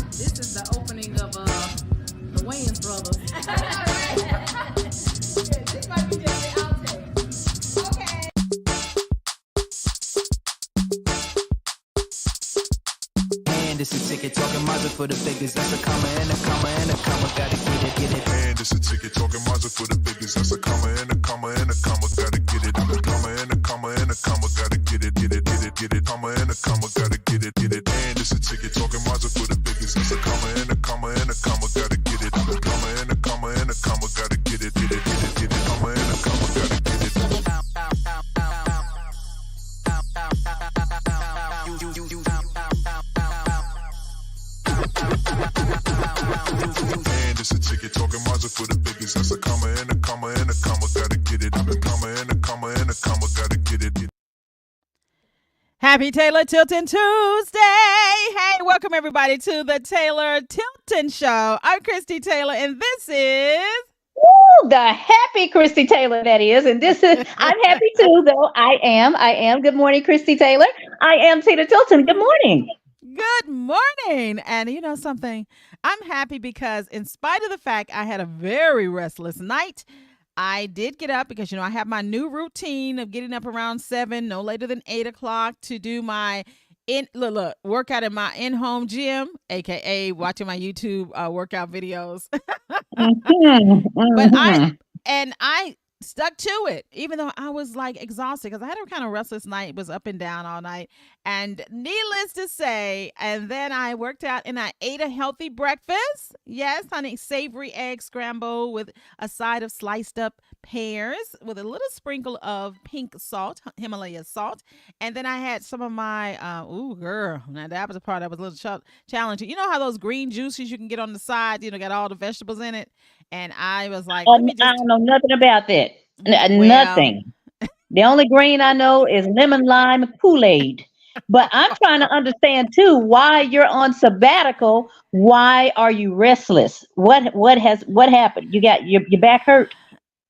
This is the opening of the Wayans brothers. This might be just the outtake. Okay. And it's a ticket talking Mazda for the biggest. That's a comma and a comma and a comma. Gotta get it, get it. And it's a ticket talking Mazda for the biggest. That's a comma and a comma and a comma. Gotta get it. A comma and a comma and a comma. Gotta get it, get it, get it, get it. Comma and a comma. Gotta get it, get it. And it's a ticket talking Mazda for the biggest. That's a comma and a comma and a comma. Gotta get it. A comma and a comma and a comma. Gotta get it, get it, get it, get it. Comma and a comma. Gotta get it. And it's a ticket talking Mazda for the biggest. That's a comma and a comma and a comma. Gotta get it. A comma and a comma and a comma. Gotta get it. Happy Taylor Tilton Tuesday. Hey, welcome everybody to the Taylor Tilton Show. I'm Christie Taylor, and this is... Ooh, the happy Christie Taylor that is. And this is, I'm happy too, though. I am. Good morning, Christie Taylor. I am Taylor Tilton. Good morning. Good morning. And you know something? I'm happy because in spite of the fact I had a very restless night, I did get up because, I have my new routine of getting up around 7, no later than 8 o'clock to do my workout in my in-home gym, aka watching my YouTube workout videos. But I stuck to it, even though I was like exhausted because I had a kind of restless night, was up and down all night. And needless to say, and then I worked out and I ate a healthy breakfast. Yes, honey, savory egg scramble with a side of sliced up pears with a little sprinkle of pink salt, Himalaya salt. And then I had some of my, now that was a part that was a little challenging. You know how those green juices you can get on the side, got all the vegetables in it? And I was like, I don't know nothing about that. Nothing. The only green I know is lemon lime Kool-Aid. But I'm trying to understand too why you're on sabbatical. Why are you restless? What happened? You got your back hurt?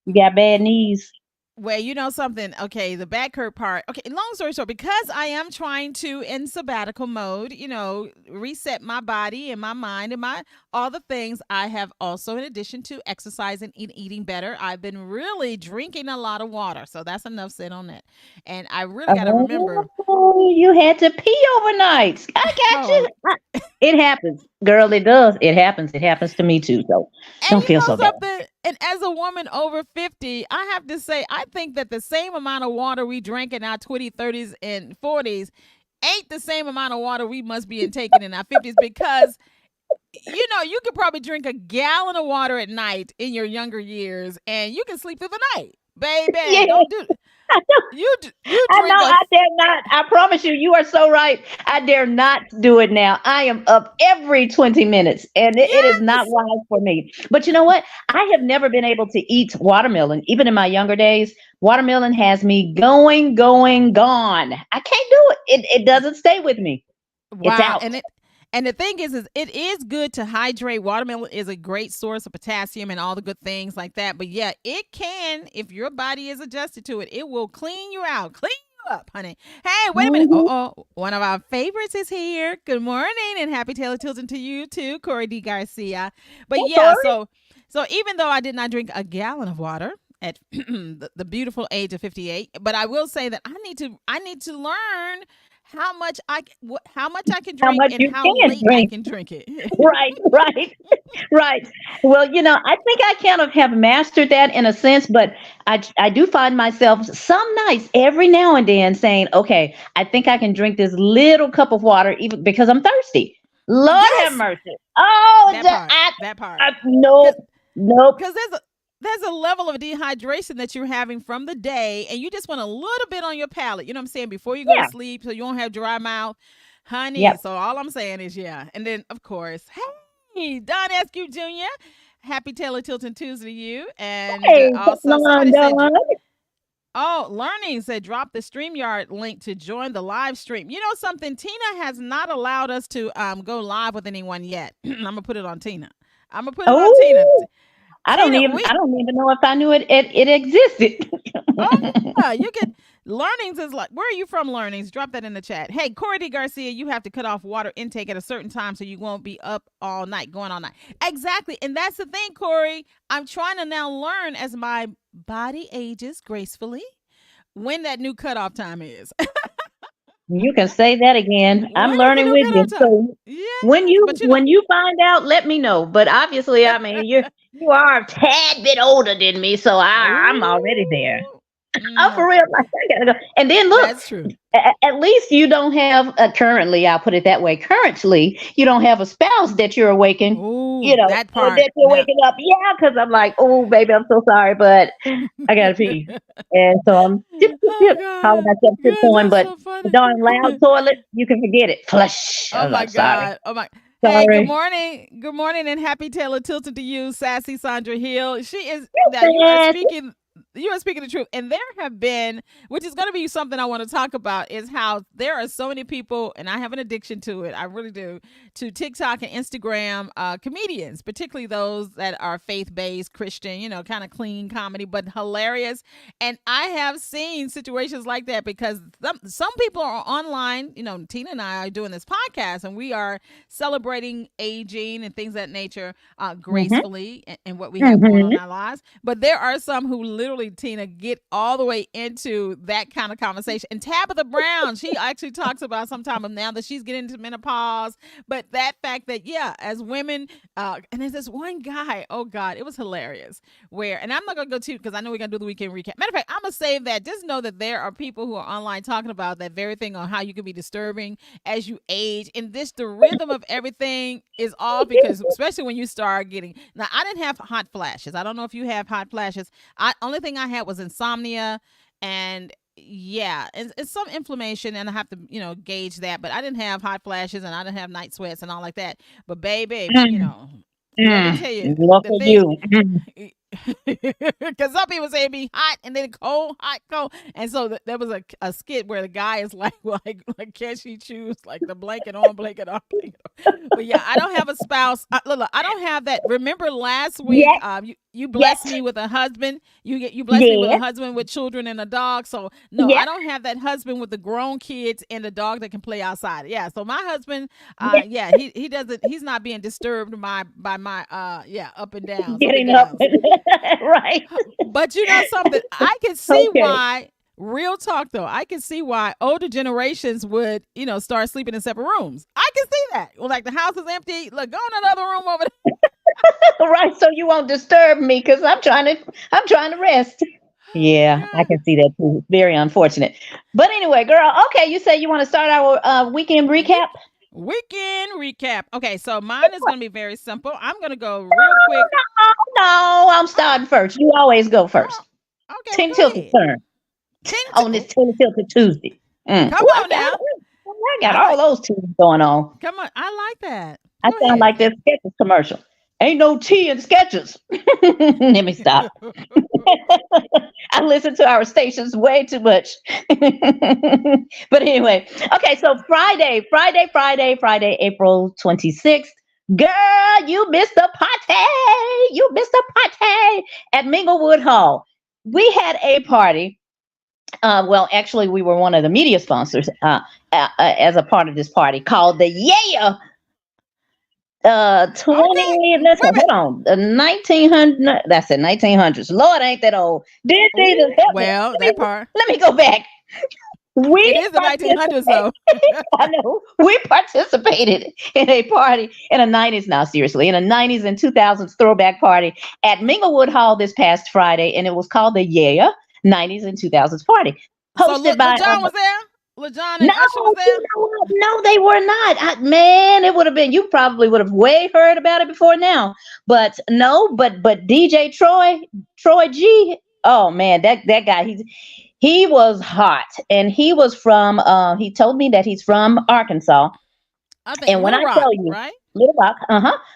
You got bad knees? Well, you know something? Okay, the back hurt part. Okay, long story short, because I am trying to, in sabbatical mode, reset my body and my mind and all the things, I have also, in addition to exercising and eating better, I've been really drinking a lot of water. So that's enough said on that. And I really got to remember. Oh, you had to pee overnight. I got you. It happens, girl. It does. It happens. It happens to me too. So don't feel so bad. And as a woman over 50, I have to say, I think that the same amount of water we drank in our 20s, 30s, and 40s ain't the same amount of water we must be taking in our 50s because, you could probably drink a gallon of water at night in your younger years and you can sleep through the night. Baby, Yeah. don't do it. You I know. I dare not. I promise you, you are so right. I dare not do it now. I am up every 20 minutes, and it is not wise for me. But you know what? I have never been able to eat watermelon, even in my younger days. Watermelon has me going, gone. I can't do it. It doesn't stay with me. Wow. It's out. And the thing is it is good to hydrate. Watermelon is a great source of potassium and all the good things like that. But yeah, it can, if your body is adjusted to it, it will clean you out, clean you up, honey. Hey, wait a minute. One of our favorites is here. Good morning and happy Taylor Tilton to you too, Corey D. Garcia. But yeah, so even though I did not drink a gallon of water at the beautiful age of 58, but I will say that I need to learn how much I can drink and how late I can drink it. Right. Well, I think I kind of have mastered that in a sense, but I do find myself some nights every now and then saying, okay, I think I can drink this little cup of water even because I'm thirsty. Lord have mercy. Oh, that part. Nope. Because there's a level of dehydration that you're having from the day, and you just want a little bit on your palate. You know what I'm saying? Before you go to sleep, so you won't have dry mouth, honey. Yep. So all I'm saying is, and then of course, hey, Don Eskew Jr., happy Taylor Tilton Tuesday to you, and also somebody said, Learning said drop the StreamYard link to join the live stream. You know something? Tina has not allowed us to go live with anyone yet. I'm gonna put it on Tina. On Tina. I don't even know if I knew it existed. You could Learnings is like, where are you from, Learnings? Drop that in the chat. Hey, Corey D. Garcia, you have to cut off water intake at a certain time so you won't be up all night, going all night. Exactly. And that's the thing, Corey. I'm trying to now learn as my body ages gracefully when that new cutoff time is. You can say that again. When I'm is the learning new with you. cutoff time? So when Yes, you but when you find out, let me know. But obviously, I mean, you are a tad bit older than me, so I'm already there. oh, Oh, for real, like, I gotta go. And then look, that's true. at least you don't have currently. I'll put it that way. Currently, you don't have a spouse that you're awaking. Oh, You know, that part. that you're Now, waking up. Yeah, because I'm like, oh, baby, I'm so sorry, but I gotta pee. And so I'm oh calling God, myself to the yes, point, that's but so the funny. darn loud toilet, you can forget it. Flush. I Oh was my like, sorry, God. Oh my. Hey, good sorry. morning. Good morning and happy Taylor Tilton to you, Sassy Sandra Hill. She is now you are speaking the truth. And there have been, which is going to be something I want to talk about, is how there are so many people, and I have an addiction to it. I really do, to TikTok and Instagram comedians, particularly those that are faith-based, Christian, kind of clean comedy, but hilarious. And I have seen situations like that because some people are online. Tina and I are doing this podcast, and we are celebrating aging and things of that nature Mm-hmm. gracefully and what we have going on Mm-hmm. in our lives. But there are some who literally, Tina, get all the way into that kind of conversation. And Tabitha Brown, she actually talks about sometimes now that she's getting into menopause, but that fact that, yeah, as women, and there's this one guy, oh God, it was hilarious, and I'm not going to go to, because I know we're going to do the weekend recap. Matter of fact, I'm going to save that. Just know that there are people who are online talking about that very thing on how you can be disturbing as you age. And the rhythm of everything is off because, especially when you start getting, now I didn't have hot flashes. I don't know if you have hot flashes. Only thing I had was insomnia and yeah, it's some inflammation, and I have to, gauge that. But I didn't have hot flashes, and I didn't have night sweats and all like that. But baby, let me tell you Look the at thing. you. Because some people say it be hot and then cold, hot, cold, and so there was a skit where the guy is like, can she choose like the blanket on, blanket off, blanket off? But yeah, I don't have a spouse. Look, I don't have that. Remember last week, Yes, you blessed yes, me with a husband. You blessed me with a yes, husband with children and a dog. So no, I yes, don't have that husband with the grown kids and the dog that can play outside. Yeah, so my husband, yes. yeah, he doesn't. He's not being disturbed by my up and downs, up and Getting up. downs. Right. But you know something? I can see Okay. why, real talk though, I can see why older generations would, start sleeping in separate rooms. I can see that. Well, like the house is empty. Look, go in another room over Right. So you won't disturb me because I'm trying to rest. Yeah, I there. can see that too. Very unfortunate. But anyway, girl, okay, you say you want to start our weekend Yeah. recap? Weekend recap. Okay, so mine is going to be very simple. I'm going to go real Oh, quick. no, I'm Oh, starting first. You always go oh, first. okay, well, Tim go Tilton's ahead. turn on this Oh, Tim Tilton Tuesday. come Oh, on now. I got I all like, those tunes going on. come on. I like that. I Go sound like ahead. that Skechers commercial. Ain't no tea in Skechers. Let me stop. I listen to our stations way too much. But anyway, okay, so Friday, April 26th. Girl, you missed the party. You missed the party at Minglewood Hall. We had a party. Well, actually, we were one of the media sponsors as a part of this party called the Yeah Okay. 20, Wait let's a go, minute. hold on. The 1900, that's it, 1900s. Lord, ain't that old. Dear Jesus, Oh, help me. well, that part. Let me go back. It We is the 1900s, participated, though. I know, we participated in a party in the 90s now, seriously, in the 90s and 2000s throwback party at Minglewood Hall this past Friday, and it was called the Yeah 90s and 2000s party, So, hosted by LaJohn was there? LaJohn no, and Usher was there? you know what? No, they were not. Man, it would have been. You probably would have way heard about it before now. But no, but DJ Troy G. Oh man, that guy. He was hot, and he was from. He told me that he's from Arkansas, I think and when Little I Rock, tell you, right? Little Rock,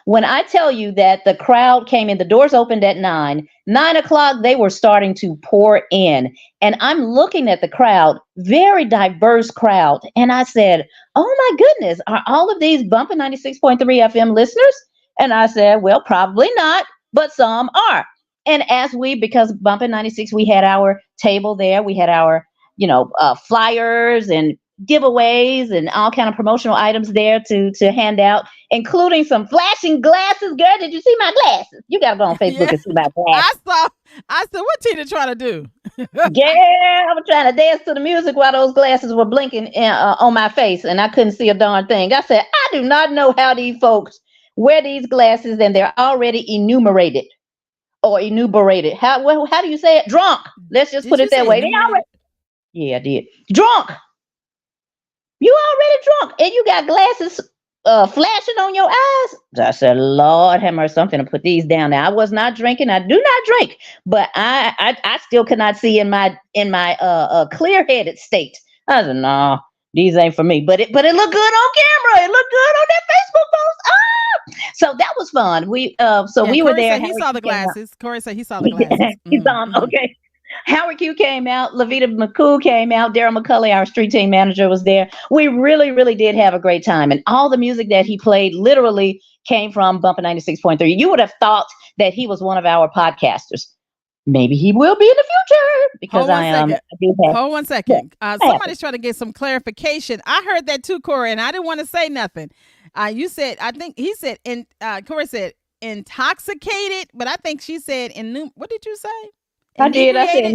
when I tell you that the crowd came in, the doors opened at 9 o'clock, they were starting to pour in. And I'm looking at the crowd, very diverse crowd. And I said, oh my goodness, are all of these bumping 96.3 FM listeners? And I said, well, probably not, but some are. And because bumping 96, we had our table there, we had our flyers and giveaways and all kind of promotional items there to hand out, including some flashing glasses. Girl, did you see my glasses? You gotta go on Facebook Yeah. and see my glasses. I said, what Tina trying to do? Yeah, I was trying to dance to the music while those glasses were blinking on my face, and I couldn't see a darn thing. I said, I do not know how these folks wear these glasses, and they're already enumerated or enumerated. How do you say it? Drunk. Let's just put you it that say way. They already, yeah, I did. Drunk. You already drunk, and you got glasses flashing on your eyes. I said, Lord have mercy, I'm finna put these down now. I was not drinking. I do not drink, but I still could not see in my clear headed state. I said, no, these ain't for me. But it looked good on camera. It looked good on that Facebook post. So that was fun. We we were Corey there. said he saw the glasses. Corey said he saw the glasses. He saw 'em. Okay. Howard Q came out. Levita McCool came out. Daryl McCulley, our street team manager, was there. We really, really did have a great time. And all the music that he played literally came from Bumpin' 96.3. You would have thought that he was one of our podcasters. Maybe he will be in the future because Hold one second. Somebody's trying to get some clarification. I heard that too, Corey, and I didn't want to say nothing. You said, I think he said, Corey said intoxicated, but I think she said, what did you say? I did. I said I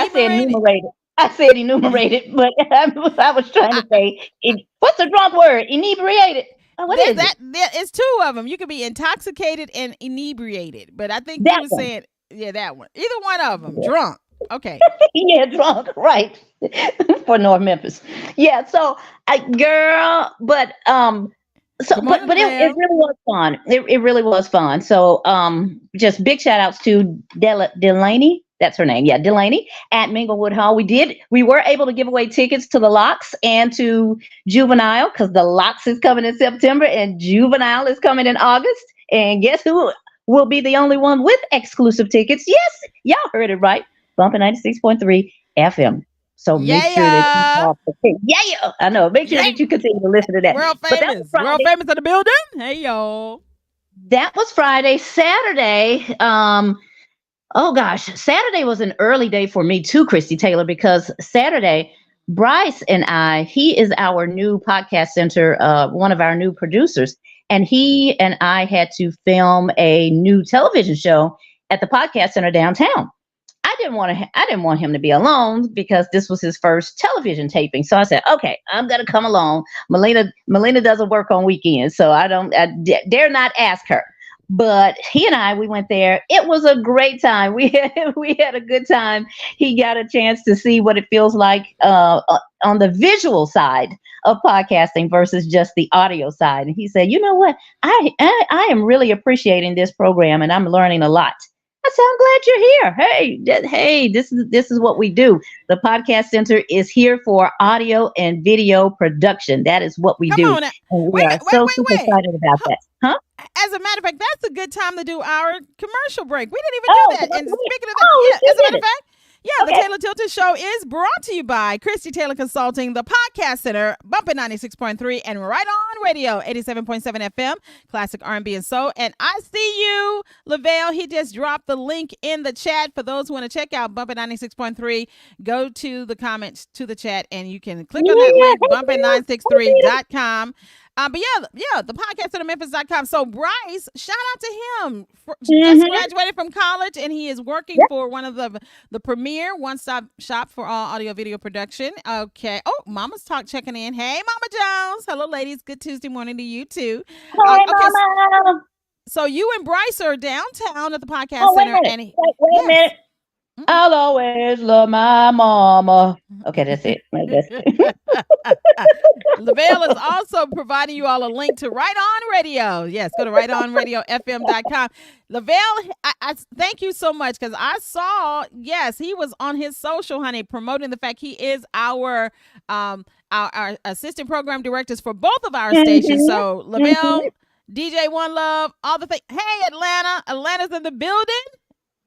said enumerated. I said enumerated, but I was trying to say, what's the drunk word? Inebriated. What is it? It's two of them. You could be intoxicated and inebriated, but I think you were saying, that one. Either one of them. Yeah. Drunk. Okay. Yeah, drunk. Right. For North Memphis. Yeah. So, but it really was fun. It really was fun. So just big shout outs to Delaney. That's her name. Yeah, Delaney at Minglewood Hall. We were able to give away tickets to the Locks and to Juvenile because the Locks is coming in September and Juvenile is coming in August. And guess who will be the only one with exclusive tickets? Yes, y'all heard it right. Bumpin' 96.3 FM. So make sure that I know. Make sure that you continue to listen to that. World famous. World famous in the building. Hey, y'all. That was Friday. Saturday. Saturday was an early day for me too, Christy Taylor, because Saturday, Bryce and he is our new podcast center, one of our new producers, and he and I had to film a new television show at the podcast center downtown. I didn't want him to be alone because this was his first television taping. So I said, okay, I'm going to come along. Melina doesn't work on weekends, so I dare not ask her. But he and we went there. It was a great time. We had a good time. He got a chance to see what it feels like on the visual side of podcasting versus just the audio side. And he said, you know what? I am really appreciating this program and I'm learning a lot. I said, I'm glad you're here. Hey, this is what we do. The Podcast Center is here for audio and video production. That is what we do. And we are so super excited about that. Huh? As a matter of fact, that's a good time to do our commercial break. We didn't even do that. And speaking of that, as a matter of fact, the Taylor Tilton Show is brought to you by Christie Taylor Consulting, the Podcast Center, Bumpin' 96.3, and Right On Radio, 87.7 FM, classic R&B and soul. And I see you, Lavelle. He just dropped the link in the chat for those who want to check out Bumpin' 96.3. Go to the comments to the chat, and you can click on that link, bumpin963.com. But the podcast at Memphis.com. So Bryce, shout out to him. Just graduated from college, and he is working for one of the premier one-stop shop for all audio video production. Okay. Oh, Mama's Talk checking in. Hey, Mama Jones. Hello, ladies. Good Tuesday morning to you too. Hi, Mama. So you and Bryce are downtown at the podcast center. Wait a minute. I'll always love my mama. Okay, that's it. Lavelle is also providing you all a link to Right On Radio. Yes, go to rightonradiofm.com. Lavelle, I thank you so much because I saw, he was on his social, honey, promoting the fact he is our assistant program directors for both of our stations. So Lavelle, DJ One Love, all the things. Hey, Atlanta's in the building.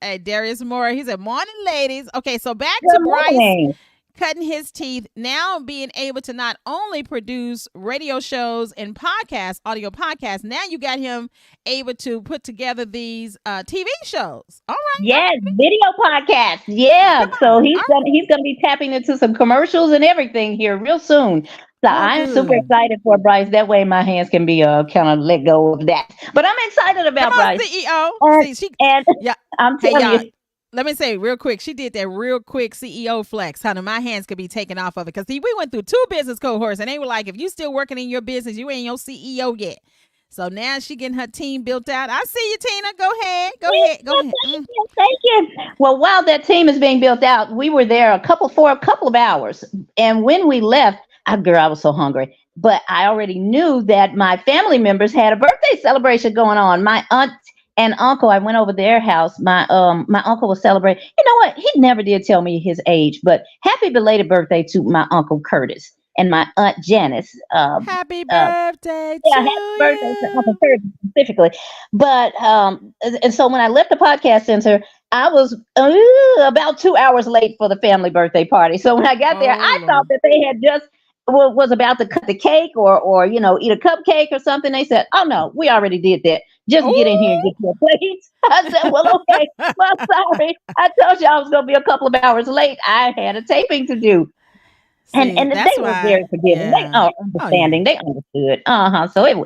Hey, Darius Moore, he said, morning, ladies. Okay, so back to Bryce. cutting his teeth, now being able to not only produce radio shows and podcasts, audio podcasts, now you got him able to put together these TV shows. All right. Yes, video podcast. Yeah. Come So on. he's gonna be tapping into some commercials and everything here real soon. So Oh, I'm super good. excited for Bryce. That way my hands can be kind of let go of that. But I'm excited Come about on, Bryce. CEO. And See, and yeah. I'm Hey, telling y'all. you, Let me say real quick. She did that real quick CEO flex. Honey, my hands could be taken off of it. Because, see, we went through 2 business cohorts, and they were like, if you still working in your business, you ain't your CEO yet. So now she getting her team built out. I see you, Tina. Go ahead. Go ahead. Go ahead. thank you. Well, while that team is being built out, we were there for a couple of hours. And when we left, I was so hungry. But I already knew that my family members had a birthday celebration going on. My aunt and uncle, I went over their house. My uncle was celebrating. You know what? He never did tell me his age, but happy belated birthday to my uncle Curtis and my aunt Janice. Happy Uh, birthday yeah, to happy birthday to Uncle you. Curtis specifically. But and so when I left the podcast center, I was about 2 hours late for the family birthday party. So when I got there, Oh, I thought Lord. that they had just was about to cut the cake or eat a cupcake or something. They said, "Oh no, we already did that. Just get in here and Oh. get your plate." I said, "Well, okay. Well, sorry. I told you I was going to be a couple of hours late. I had a taping to do." And See, they that's were very why. forgiving. They Yeah. are Oh, yeah. understanding. They understood. So it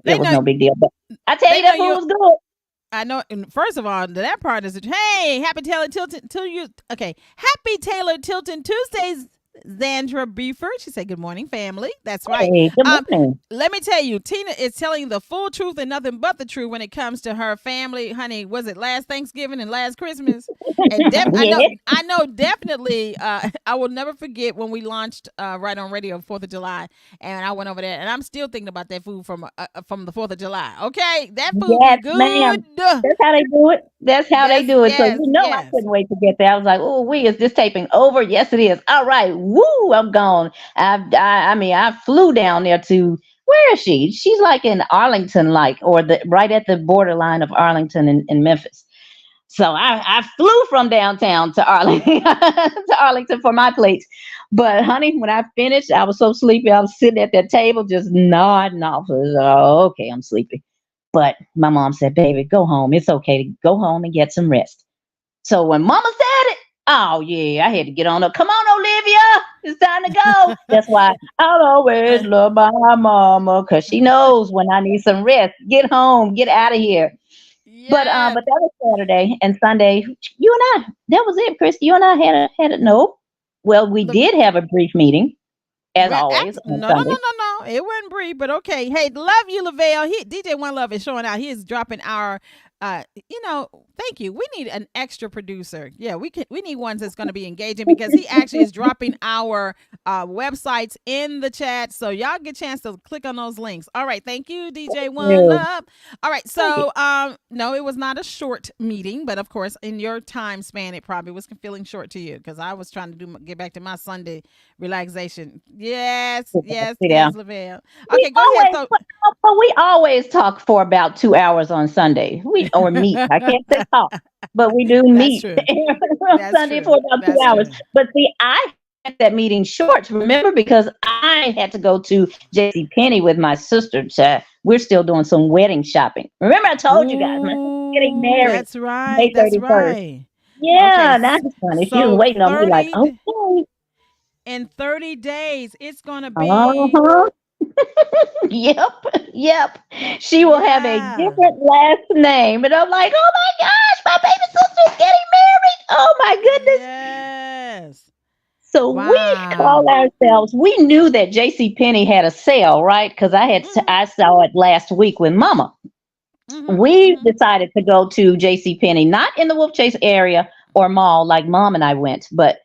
They was know. no big deal. But I tell They you, know that food you. was good. I know. And first of all, that part is, hey, happy Taylor Tilton to you. Okay, happy Taylor Tilton Tuesdays. Zandra Beefer. She said, "Good morning, family." That's right. Hey, good Um, morning. Let me tell you, Tina is telling the full truth and nothing but the truth when it comes to her family. Honey, was it last Thanksgiving and last Christmas? And Yeah. I know definitely. I will never forget when we launched right on radio 4th of July, and I went over there, and I'm still thinking about that food from the 4th of July. Okay, that food be Yes, ma'am. good. That's how they do it. That's how they That's do it. So yes, you know I yes. couldn't wait to get there. I was like, "Oh, is this taping over?" Yes, it is. All right, woo, I'm gone. I mean, I flew down there to where is she? She's like in Arlington, like or the right at the borderline of Arlington and Memphis. So I flew from downtown to Arlington to Arlington for my plates. But honey, when I finished, I was so sleepy. I was sitting at that table just nodding off. I was, oh, okay, I'm sleepy. But my mom said, "Baby, go home. It's okay to go home and get some rest." So when Mama said it, oh yeah, I had to get on up. Come on, Olivia, it's time to go. That's why I'll always love my mama because she knows when I need some rest. Get home, get out of here. Yes. But that was Saturday and Sunday. You and I, that was it, Christy. You and I had a no. Well, we Look, did have a brief meeting as well, always on no, no, no, Sunday. no, no. It wasn't brief, but okay. Hey, love you, Lavelle. DJ One Love is showing out. He is dropping our. Thank you. We need an extra producer. Yeah, we need ones that's going to be engaging because he actually is dropping our websites in the chat, so y'all get a chance to click on those links. All right, thank you, DJ One Yeah, Love. All right, thank you. so no, it was not a short meeting, but of course, in your time span, it probably was feeling short to you because I was trying to get back to my Sunday relaxation. Yes, yes, Sit yes, down. Lavelle. We Okay, go ahead. always, So but we always talk for about 2 hours on Sunday. We or meet. I can't say talk, but we do that's meet true. on That's Sunday for true. about two That's hours. true. But see, I had that meeting short. Remember, because I had to go to J.C. Penney with my sister. We're still doing some wedding shopping. Remember, I told you guys my sister's getting Ooh, married that's right. May That's 31st. right. Okay, Yeah, that's funny. She was so waiting on me like, 30 okay, in 30 days, it's gonna uh be huh. Yep, yep. She will have a yeah. different last name. And I'm like, oh my gosh, my baby sister's getting married. Oh my goodness. Yes. So we call Wow. ourselves, we knew that JC Penney had a sale, right? Because Mhm. I saw it last week with Mama. Mhm. We Mhm. decided to go to JC Penney, not in the Wolf Chase area or mall like Mom and I went, but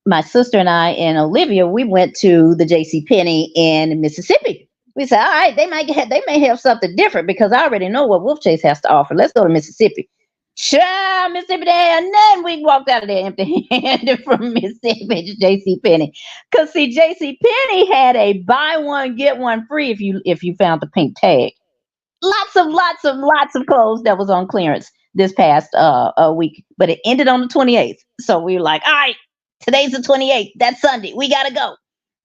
my sister and I and Olivia, we went to the JC Penney in Mississippi. We said, all right, they may have something different because I already know what Wolf Chase has to offer. Let's go to Mississippi. Sure, Mississippi there, and then we walked out of there empty-handed from Mississippi to JC Penney. Cause see, JC Penney had a buy one get one free if you found the pink tag. Lots of clothes that was on clearance this past week, but it ended on the 28th. So we were like, all right, Today's the 28th. That's Sunday. We gotta go.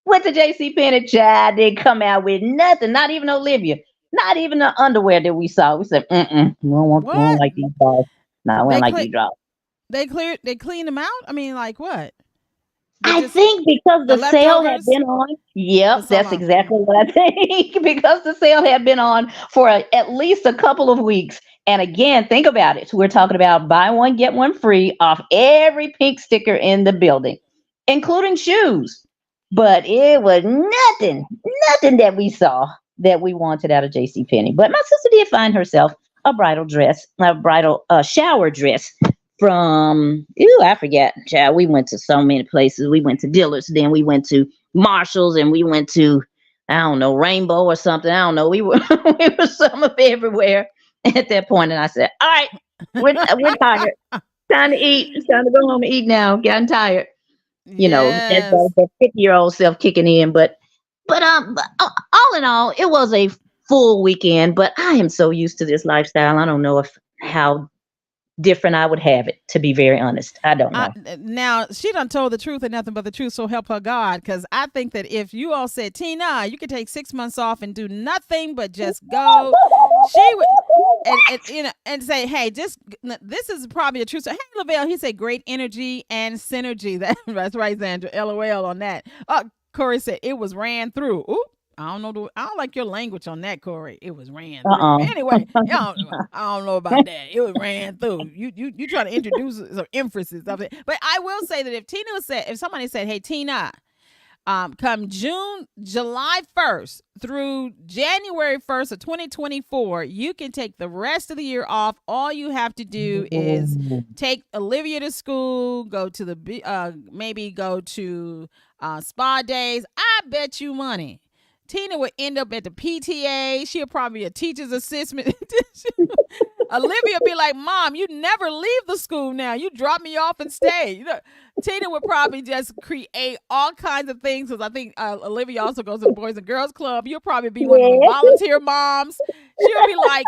Went to J.C. Penney. Child didn't come out with nothing. Not even Olivia. Not even the underwear that we saw. We said, we don't What? like these drawers. No, we don't They like cle these drawers. they cleaned them out? I mean, like what? They I just think because the the sale had leftovers? been on. Yep, That's all that's I'm saying. exactly what I think. Because the sale had been on for at least a couple of weeks. And again, think about it. We're talking about buy one, get one free off every pink sticker in the building, including shoes. But it was nothing that we saw that we wanted out of JC Penney. But my sister did find herself a bridal dress, a bridal shower dress from I forget, child. We went to so many places. We went to Dillard's, then we went to Marshalls, and we went to I don't know, Rainbow or something. I don't know. We were we were some of everywhere at that point, and I said, "All right, we're tired. Time to eat. It's time to go home and eat now. Getting tired." That's Yes. that 50-year-old self kicking in. But all in all, it was a full weekend. But I am so used to this lifestyle. I don't know if how different I would have it, to be very honest. I don't know. Now she done told the truth and nothing but the truth, so help her God. Because I think that if you all said, Tina, you could take 6 months off and do nothing but just go, she would, and say, hey, this is probably a truth. So, hey, Lavelle, he said, great energy and synergy. That's right, Sandra. LOL on that. Corey said it was ran through. Ooh. I don't like your language on that, Corey. It was ran through. Anyway, I don't know about that. It was ran through. You try to introduce some emphasis of it. But I will say that if somebody said, hey, Tina, come July 1st through January 1st of 2024, you can take the rest of the year off. All you have to do is take Olivia to school, go to maybe go to spa days. I bet you money Tina would end up at the PTA. She'll probably be a teacher's assistant. Olivia would be like, Mom, you never leave the school now. You drop me off and stay. Tina would probably just create all kinds of things, because I think Olivia also goes to the Boys and Girls Club. You'll probably be one of the volunteer moms. She'll be like,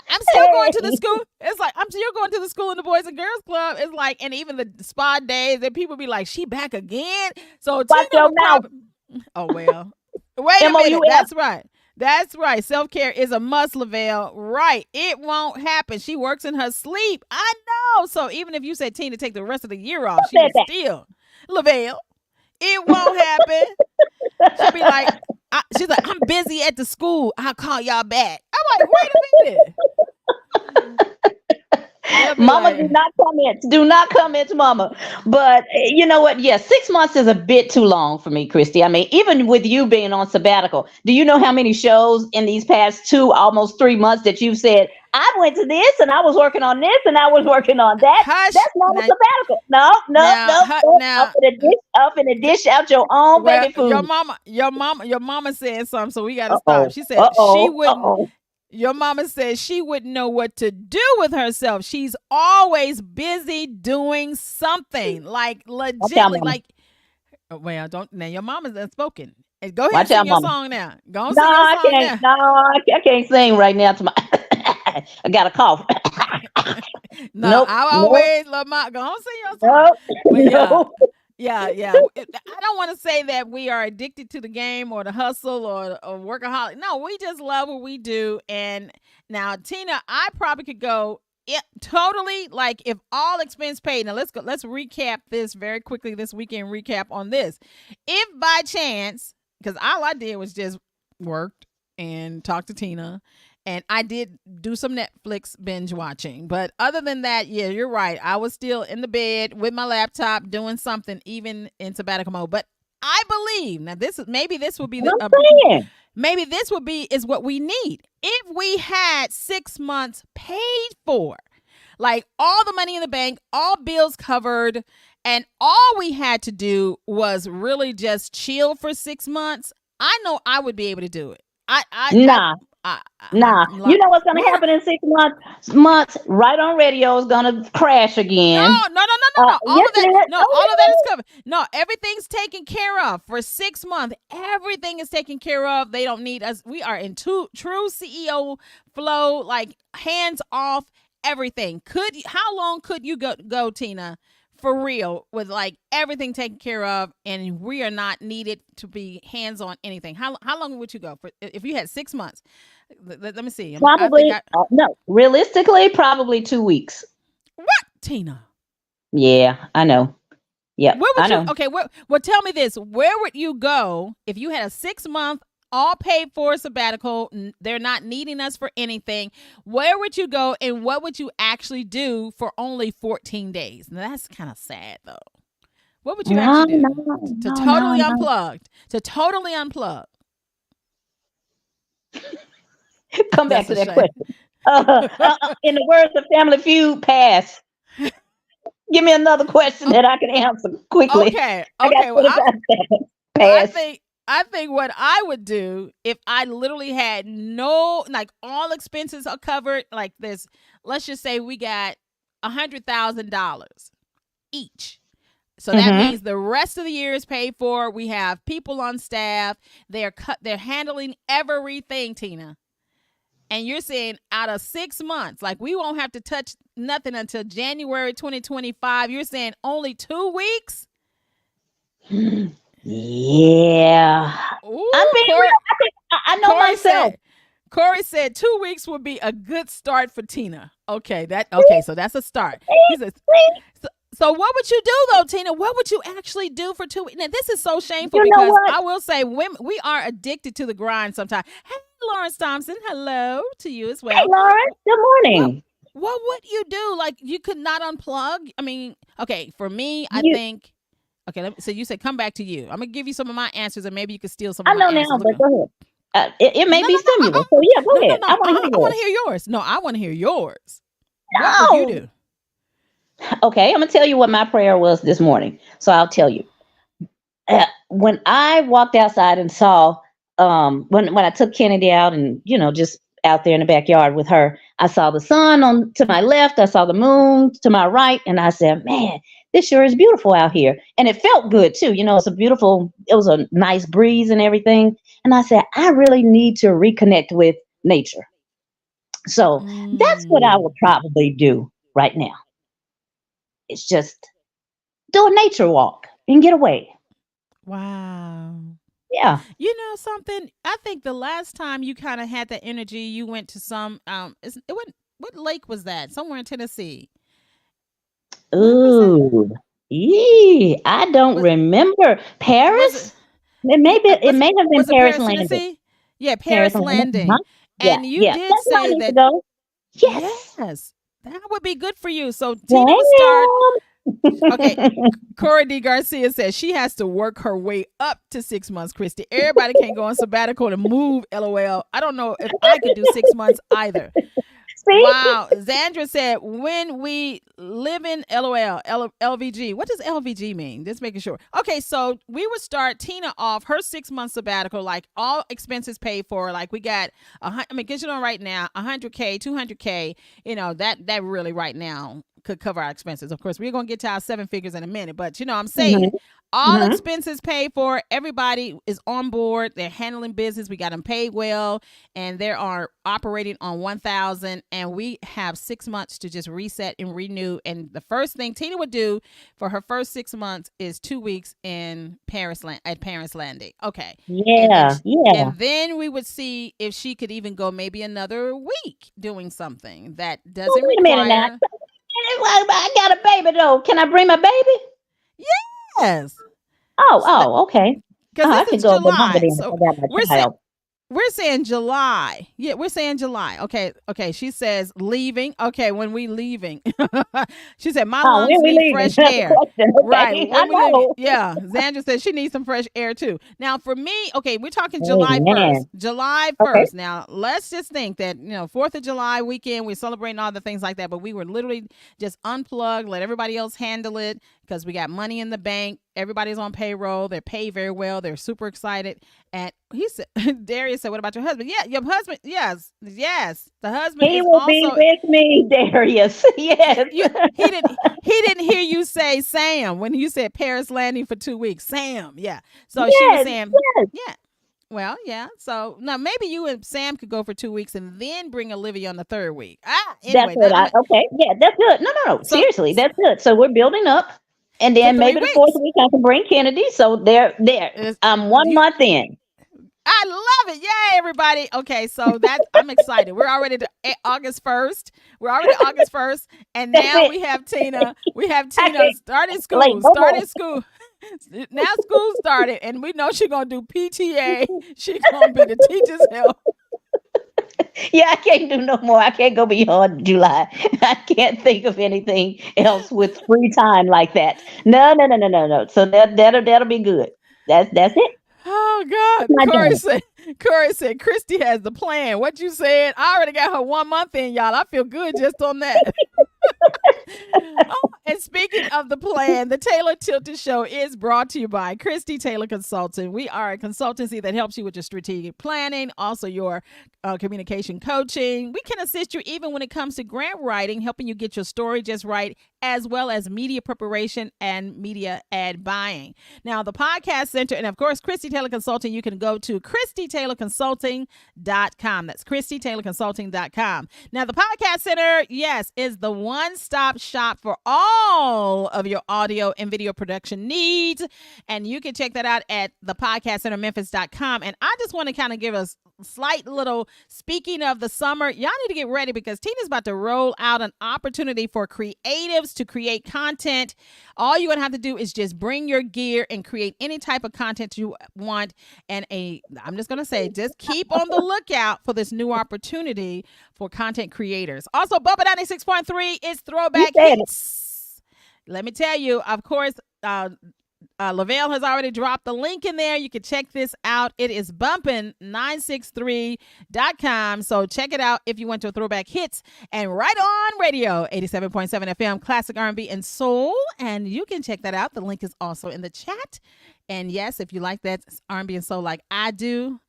I'm still going to the school. It's like, I'm still going to the school in the Boys and Girls Club. It's like, and even the spa days, and people be like, she back again? So Watch Tina your would mouth. probably, oh, well. Wait a minute. That's right. That's right. Self-care is a must, Lavelle. Right. It won't happen. She works in her sleep. I know. So even if you said Tina take the rest of the year off, she would still. Lavelle, it won't happen. She'll be like, she's like, I'm busy at the school. I'll call y'all back. I'm like, wait a minute. Mama, do not comment. Do not comment, Mama. But you know what? Yes, 6 months is a bit too long for me, Christy. I mean, even with you being on sabbatical, do you know how many shows in these past almost 3 months that you've said, I went to this and I was working on this and I was working on that? Hush. That's not a sabbatical. No. Up in the dish out your own baby food. Your mama said something, so we gotta stop. She said she wouldn't. Your mama said she wouldn't know what to do with herself. She's always busy doing something, like legitimately, like. Well, don't now. Your mama's unspoken. Go ahead and sing your song now. Go and sing your song now. No, I can't sing right now. I got a cough. I always love my. Go and sing your song. Yeah. I don't want to say that we are addicted to the game or the hustle or workaholic. No, we just love what we do. And now, Tina, I probably could go totally, like, if all expense paid. Now let's recap this very quickly. This weekend recap on this. If by chance, because all I did was just worked and talked to Tina. And I did do some Netflix binge watching. But other than that, yeah, you're right. I was still in the bed with my laptop doing something, even in sabbatical mode. But I believe, now maybe this will be is what we need. If we had 6 months paid for, like all the money in the bank, all bills covered, and all we had to do was really just chill for 6 months, I know I would be able to do it. Nah, you know what's gonna happen in 6 months? Right on radio is gonna crash again. No. All of that is covered. No, everything's taken care of for 6 months. Everything is taken care of. They don't need us. We are in true CEO flow, like hands off everything. How long could you go, Tina, for real, with like everything taken care of, and we are not needed to be hands on anything, how long would you go for if you had 6 months? Let me see. Probably no. Realistically, probably 2 weeks. What, Tina? Yeah, I know. Yeah, Where would I know. you? Okay, well, tell me this: where would you go if you had a 6 month all paid for sabbatical? They're not needing us for anything. Where would you go, and what would you actually do for only 14 days? Now that's kind of sad, though. What would you actually do to totally unplug? To totally unplug. Come back to that question. In the words of Family Feud, pass. Give me another question that I can answer quickly. Okay. Well, I think what I would do if I literally had no, like, all expenses are covered, like this, let's just say we got $100,000 each. So that means the rest of the year is paid for. We have people on staff. They're handling everything, Tina. And you're saying out of 6 months, like we won't have to touch nothing until January 2025. You're saying only 2 weeks? Yeah. Ooh, I know Corey myself. Corey said 2 weeks would be a good start for Tina. Okay, so that's a start. He says, so what would you do though, Tina? What would you actually do for 2 weeks? Now this is so shameful because I will say women, we are addicted to the grind sometimes. Hey, Lawrence Thompson, hello to you as well. Hey, Lawrence, good morning. What would you do? Like, you could not unplug? I mean, okay, for me, I think, okay, so you said come back to you. I'm going to give you some of my answers, and maybe you could steal some of my answers. I know now, but go ahead. It may be similar, so yeah, go ahead. I want to hear yours. No, I want to hear yours. No. What would you do? Okay, I'm going to tell you what my prayer was this morning, so I'll tell you. When I walked outside and saw, when I took Kennedy out and, just out there in the backyard with her, I saw the sun to my left, I saw the moon to my right, and I said, man, this sure is beautiful out here. And it felt good too. It was a nice breeze and everything. And I said, I really need to reconnect with nature. So that's what I would probably do right now. It's just do a nature walk and get away. Wow. Yeah. You know something? I think the last time you kind of had that energy, you went to some what lake was that? Somewhere in Tennessee. Ooh. I don't remember. Paris? It may have been Paris Landing. Yeah, Paris Landing. And you did say that. Yes. That would be good for you. So Tina would start. Okay, Corey D. Garcia says she has to work her way up to 6 months, Christy. Everybody can't go on sabbatical to move, LOL. I don't know if I could do 6 months either. Wow. Zandra said, when we live in LOL, LVG. What does LVG mean? Just making sure. Okay, so we would start Tina off her 6 month sabbatical, like all expenses paid for. Like we got, because right now, $100K, $200K, that really right now could cover our expenses. Of course, we're going to get to our 7 figures in a minute, but I'm saying all expenses paid for. Everybody is on board. They're handling business. We got them paid well, and they are operating on 1,000. And we have 6 months to just reset and renew. And the first thing Tina would do for her first 6 months is 2 weeks in Paris Landing. Okay. Yeah. And then we would see if she could even go maybe another week doing something that doesn't require. I got a baby though. Can I bring my baby? Yes. Oh, okay. Because this is July. So child. We're saying July. Yeah, we're saying July. Okay. She says leaving. Okay, when we leaving. She said my lungs need fresh air. Okay. Right. I know. Yeah. Xandra said she needs some fresh air too. Now for me, okay, we're talking July 1st. July 1st. Okay. Now let's just think that, 4th of July weekend, we're celebrating all the things like that, but we were literally just unplugged, let everybody else handle it because we got money in the bank. Everybody's on payroll. They're paid very well. They're super excited. And he said, Darius said, what about your husband? Yeah, your husband. Yes. The husband. He will be with me, Darius. Yes. He didn't hear you say Sam when you said Paris Landing for 2 weeks. Sam. Yeah. So she was saying, yeah. Well, yeah. So now maybe you and Sam could go for 2 weeks and then bring Olivia on the third week. Anyway, okay. Yeah, that's good. No. Seriously, that's good. So we're building up. And to then three maybe the fourth weeks. week I can bring Kennedy. So there. It's- I'm one you, month in. I love it. Yay, everybody. Okay, so that I'm excited. We're already to August 1st. We're already August 1st. And That's now it. we have Tina. We have I Tina can't starting late school. no more. Starting school. Now school started, and we know she's gonna do PTA. She's gonna be the teacher's help. Yeah, I can't do no more. I can't go beyond July. I can't think of anything else with free time like that. No, no, no, no, no, no. So that'll be good. That's it. Oh That's God. my done. Corey said Christy has the plan. What you said, I already got her 1 month in, y'all. I feel good just on that. Oh, and speaking of the plan, the Taylor Tilton Show is brought to you by Christie Taylor Consulting. We are a consultancy that helps you with your strategic planning, also your communication coaching. We can assist you even when it comes to grant writing, helping you get your story just right, as well as media preparation and media ad buying. Now, the Podcast Center, and of course, Christie Taylor Consulting, you can go to ChristieTaylorConsulting.com. That's ChristieTaylorConsulting.com. Now, the Podcast Center, yes, is the one-stop shop for all of your audio and video production needs. And you can check that out at thepodcastcentermemphis.com. And I just want to kind of give a slight little, speaking of the summer, y'all need to get ready because Tina's about to roll out an opportunity for creatives to create content. All you're going to have to do is just bring your gear and create any type of content you want. And I'm just going to say, just keep on the lookout for this new opportunity for content creators. Also, Bubba 96.3 is Throwback Hits. Let me tell you, of course, Lavelle has already dropped the link in there. You can check this out. It is bumpin963.com. So check it out if you went to Throwback Hits and right on radio, 87.7 FM, classic R&B and soul. And you can check that out. The link is also in the chat. And yes, if you like that R&B and soul like I do,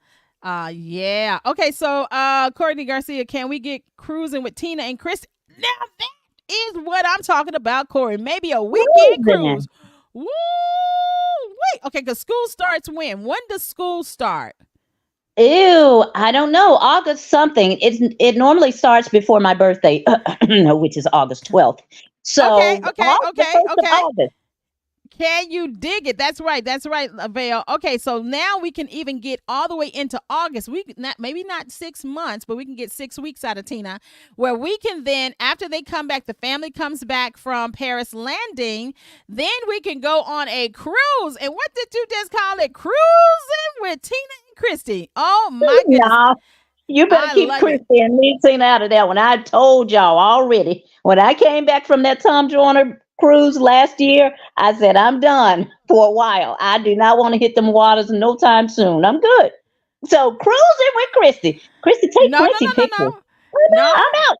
yeah. Okay, so Courtney Garcia, can we get cruising with Tina and Chris? Now that is what I'm talking about, Corey. Maybe a weekend cruise. Woo! Wait, okay, because school starts when? When does school start? Ew, I don't know. August something. It normally starts before my birthday, which is August 12th. So Okay. the first of August. Can you dig it? That's right, Vale. Okay, so now we can even get all the way into August. We maybe not 6 months, but we can get 6 weeks out of Tina, where we can then, after they come back, the family comes back from Paris Landing, then we can go on a cruise. And what did you just call it? Cruising with Tina and Christy. Oh my goodness. Nah, you better keep Christy and me Tina out of that one. I told y'all already. When I came back from that Tom Joyner cruise last year, I said, I'm done for a while. I do not want to hit them waters no time soon. I'm good. So cruising with Christy. Christy, take Christy pictures. No. I'm out.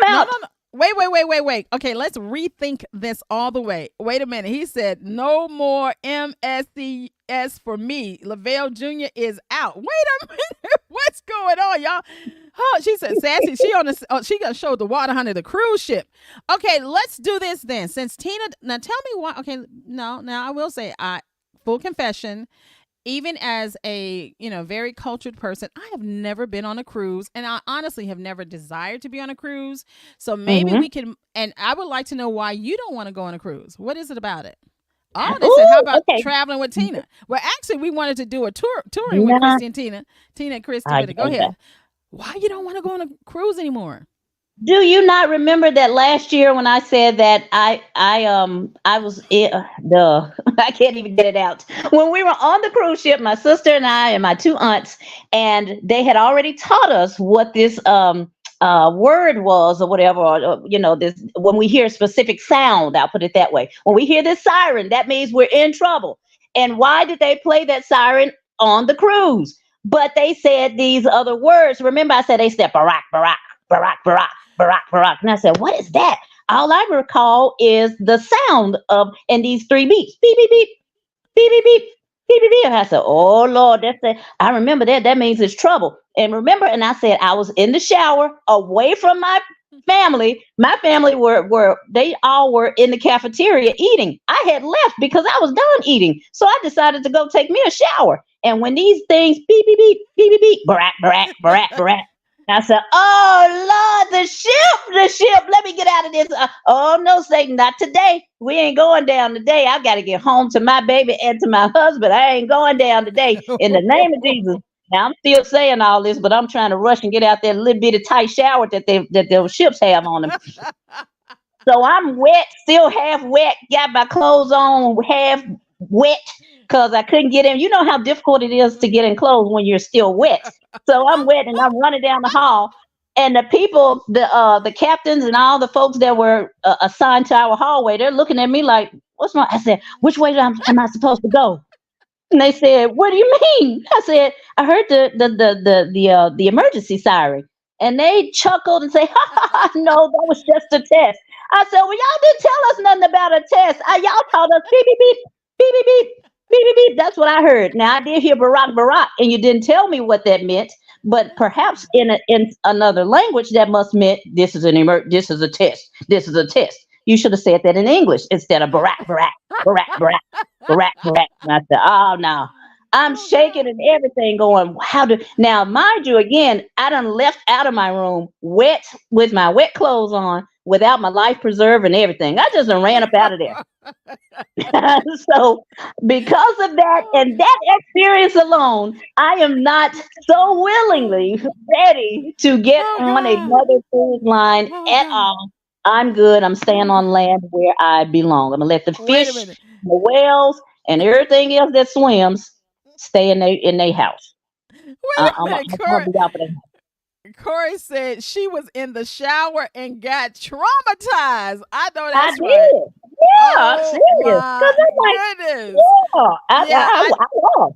No. Wait. Okay, let's rethink this all the way. Wait a minute. He said, no more MSCS for me. Lavelle Jr. is out. Wait a minute. What's going on, y'all? Oh, she said, sassy. She gonna show the water under the cruise ship. Okay, let's do this then. Since Tina, now tell me why. Okay, no, now I will say, full confession, even as a very cultured person, I have never been on a cruise, and I honestly have never desired to be on a cruise. So maybe we can, and I would like to know why you don't want to go on a cruise. What is it about it? Oh, they said, how about traveling with Tina? Well, actually, we wanted to do a touring with Christy and Tina and Christy. Go ahead. Why you don't want to go on a cruise anymore? Do you not remember that last year when I said that I was I can't even get it out. When we were on the cruise ship, my sister and I and my two aunts, and they had already taught us what this word was or whatever, or this, when we hear a specific sound, I'll put it that way. When we hear this siren, that means we're in trouble. And why did they play that siren on the cruise? But they said these other words. Remember, I said they said Barack, Barack, Barack, Barack, Barack, Barack. And I said, what is that? All I recall is the sound of, and these three beeps, beep, beep, beep, beep, beep, beep, beep, beep, beep. And I said, oh Lord, I remember that. That means it's trouble. And remember, and I said, I was in the shower away from my family. My family they all were in the cafeteria eating. I had left because I was done eating. So I decided to go take me a shower. And when these things beep, beep, beep, beep, beep, beep, barack, barack, barack, barack, I said, "Oh Lord, the ship. Let me get out of this." Oh no, Satan, not today. We ain't going down today. I got to get home to my baby and to my husband. I ain't going down today. In the name of Jesus. Now I'm still saying all this, but I'm trying to rush and get out that little bitty tight shower that those ships have on them. So I'm wet, still half wet. Got my clothes on, half wet, because I couldn't get in. You know how difficult it is to get in clothes when you're still wet. So I'm wet and I'm running down the hall. And the people, the captains and all the folks that were assigned to our hallway, they're looking at me like, "What's wrong?" I said, "Which way am I supposed to go?" And they said, "What do you mean?" I said, "I heard the emergency siren." And they chuckled and say, "Ha ha ha! No, that was just a test." I said, "Well, y'all didn't tell us nothing about a test. Y'all taught us beep beep beep beep beep beep beep beep beep." That's what I heard. Now I did hear Barack Barack, and you didn't tell me what that meant. But perhaps in another language that must meant this is a test. This is a test. You should have said that in English instead of Barack Barack Barack Barack Barack Barack. And I said, "Oh no." I'm Oh shaking God. and everything going, how do now mind you again, I done left out of my room wet with my wet clothes on without my life preserver and everything. I just done ran up out of there. So because of that Oh and that God. experience alone, I am not so willingly ready to get Oh on God. another cruise line Oh at God. all. I'm good. I'm staying Oh on God. land where I belong. I'm gonna let the Wait a fish, minute. the whales, and everything else that swims stay in their house. Wait a I'm minute. gonna be out for that. Corey said she was in the shower and got traumatized. I know I that's right. did. Yeah, I'm Oh serious. Cause my I'm like, goodness. yeah, Yeah, I was.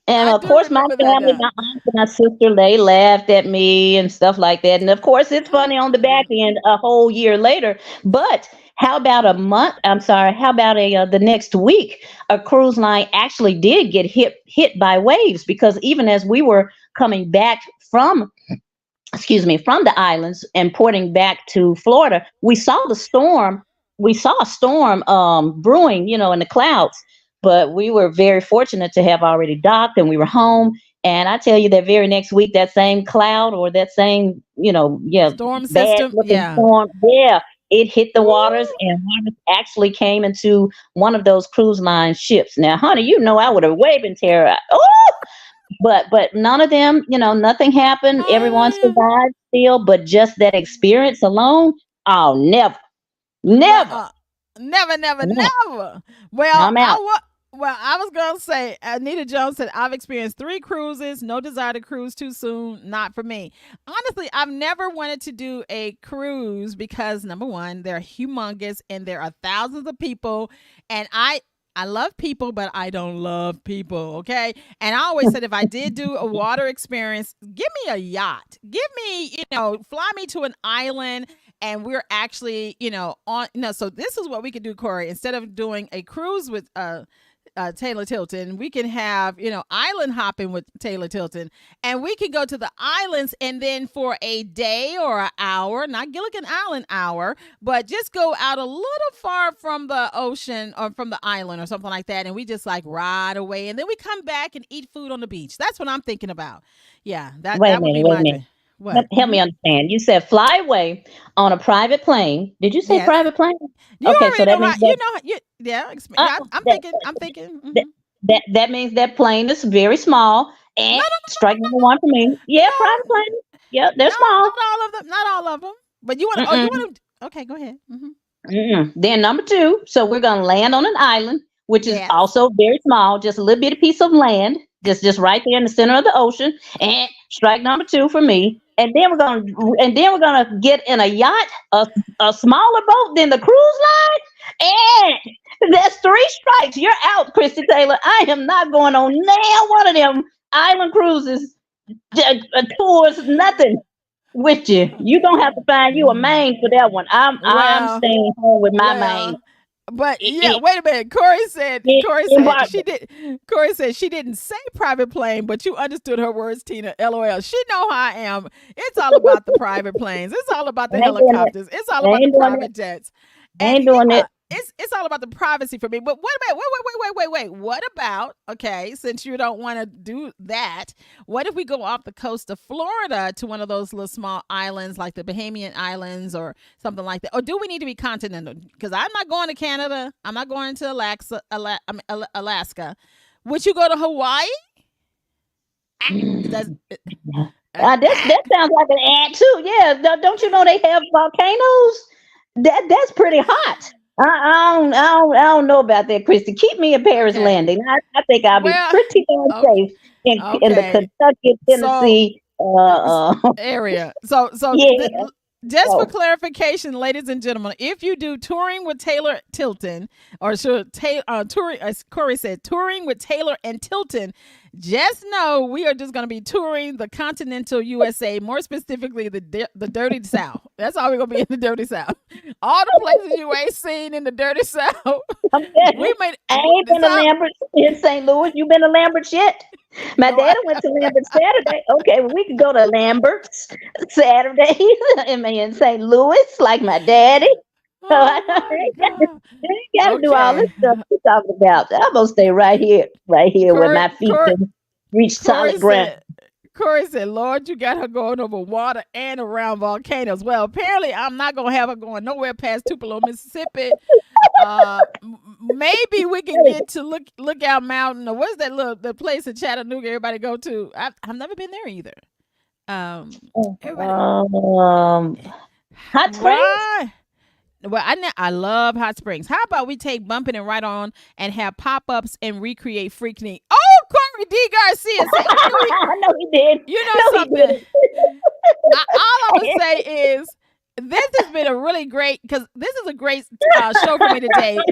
And I of do course, my remember that family, now. my aunt and my sister, they laughed at me and stuff like that. And of course, it's Oh funny on the back God. end a whole year later. But how about a month? I'm sorry. How about the next week? A cruise line actually did get hit by waves because even as we were coming back from from the islands and porting back to Florida, we saw the storm. We saw a storm brewing, in the clouds. But we were very fortunate to have already docked and we were home. And I tell you, that very next week, that same cloud or that same, yeah, Storm bad system. looking Yeah. storm, yeah, it hit the waters Woo. and waters actually came into one of those cruise line ships. Now, honey, I would have way been terrorized. Oh, but none of them, nothing happened. Everyone Hallelujah. survived still, but just that experience alone, oh, never, never, Nuh-uh. Never, never, no, never. no, Well, I'm out. I was gonna say, Anita Jones said, I've experienced 3 cruises. No desire to cruise too soon. Not for me. Honestly, I've never wanted to do a cruise because number one, they're humongous and there are thousands of people, and I love people, but I don't love people. Okay. And I always said if I did do a water experience, give me a yacht. Give me, fly me to an island and we're actually, on so this is what we could do, Corey. Instead of doing a cruise with Taylor Tilton, we can have, island hopping with Taylor Tilton, and we can go to the islands and then for a day or an hour, not Gilligan Island hour, but just go out a little far from the ocean or from the island or something like that, and we just like ride away, and then we come back and eat food on the beach. That's what I'm thinking about. Yeah, that Wait a that would minute, be wait a my minute. dream. What? Help me understand. You said fly away on a private plane. Did you say Yes. private plane? You Okay, so already that know how. means You that know. Yeah. uh, Yeah. I'm that thinking. I'm thinking. that that means that plane is very small. No, And no, strike number one for me. Yeah, private no, plane. Yeah, they're no, small. not all of them. Not all of them. But you want to? Oh, you Mm-mm. want to? Okay, go ahead. Then number two, so we're gonna land on an island, which is Yes. also very small, just a little bitty piece of land, just right there in the center of the ocean. And strike number two for me. And then we're gonna get in a yacht, a smaller boat than the cruise line, and that's 3 strikes. You're out, Christy Taylor. I am not going on now one of them island cruises, tours, nothing with you. You gonna have to find you a main for that one. I'm Well, staying home with my main. well, but yeah. It, Wait a minute. Corey said. it, Corey said embargo. she did. Corey said she didn't say private plane, but you understood her words, Tina. LOL. She know how I am. It's all about the private planes. It's all about I the ain't doing it. helicopters. It's all I about the ain't doing it. private jets. I And ain't doing yeah, it. it's all about the privacy for me. But what about wait. What about, okay, since you don't want to do that, what if we go off the coast of Florida to one of those little small islands like the Bahamian Islands or something like that? Or do we need to be continental? Because I'm not going to Canada. I'm not going to Alaska. Would you go to Hawaii? Does, That sounds like an ad too. Yeah, don't you know they have volcanoes? That's pretty hot. I don't know about that, Christy. Keep me in Paris okay. Landing. I think I'll be Well, pretty darn safe in the okay. Kentucky, So Tennessee. area. So Yeah. just for Oh. clarification, ladies and gentlemen, if you do touring with Taylor Tilton, or touring, as Corey said, touring with Taylor and Tilton, just know we are just going to be touring the continental USA, more specifically the dirty South. That's all we're going to be in the dirty South. All the places you ain't seen in the dirty South. I'm telling We you, made. I ain't been to Lambert in St. Louis. You been to Lambert yet? My No, dad went to Lambert Saturday. Okay, well, we can go to Lambert's Saturday in St. Louis, like my daddy. So oh I my ain't God. got to do all this Okay. stuff you're talking about. I'm gonna stay right here where my feet can reach solid ground. Corey said, Lord, you got her going over water and around volcanoes. Well, apparently I'm not going to have her going nowhere past Tupelo, Mississippi. Maybe we can get to Lookout Mountain, or what's that the place in Chattanooga everybody go to? I've never been there either. Everybody, Hot springs. right. Well, I love hot springs. How about we take Bumping and Right On and have pop-ups and recreate Freaknik? Oh, Corey D. Garcia said, I know he did. you know No, he something? didn't. All I'm gonna say is this has been a really great, because this is a great show for me today.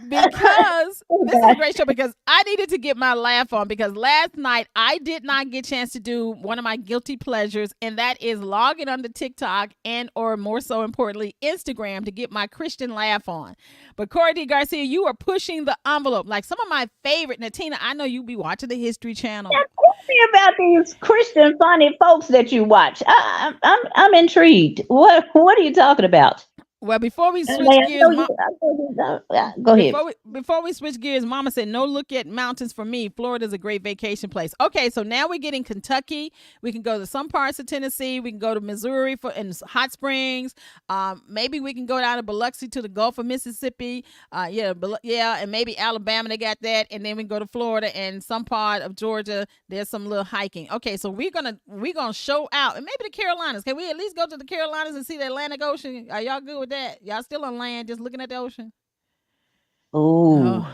Because this is a great show because I needed to get my laugh on, because last night I did not get a chance to do one of my guilty pleasures, and that is logging onto TikTok and, or more so importantly, Instagram, to get my Christian laugh on. But Corey D. Garcia, you are pushing the envelope. Like some of my favorite, Natina, I know you be watching the History Channel. Now, tell me about these Christian funny folks that you watch. I'm intrigued. What are you talking about? Well, before we switch I gears, know go ahead. Before we switch gears, Mama said, no look at mountains for me. Florida's a great vacation place. Okay, so now we're getting Kentucky. We can go to some parts of Tennessee. We can go to Missouri and hot springs. Maybe we can go down to Biloxi to the Gulf of Mississippi. And maybe Alabama, they got that. And then we can go to Florida and some part of Georgia. There's some little hiking. Okay, so we're gonna show out, and maybe the Carolinas. Can we at least go to the Carolinas and see the Atlantic Ocean? Are y'all good with that? Y'all still on land, just looking at the ocean? Ooh.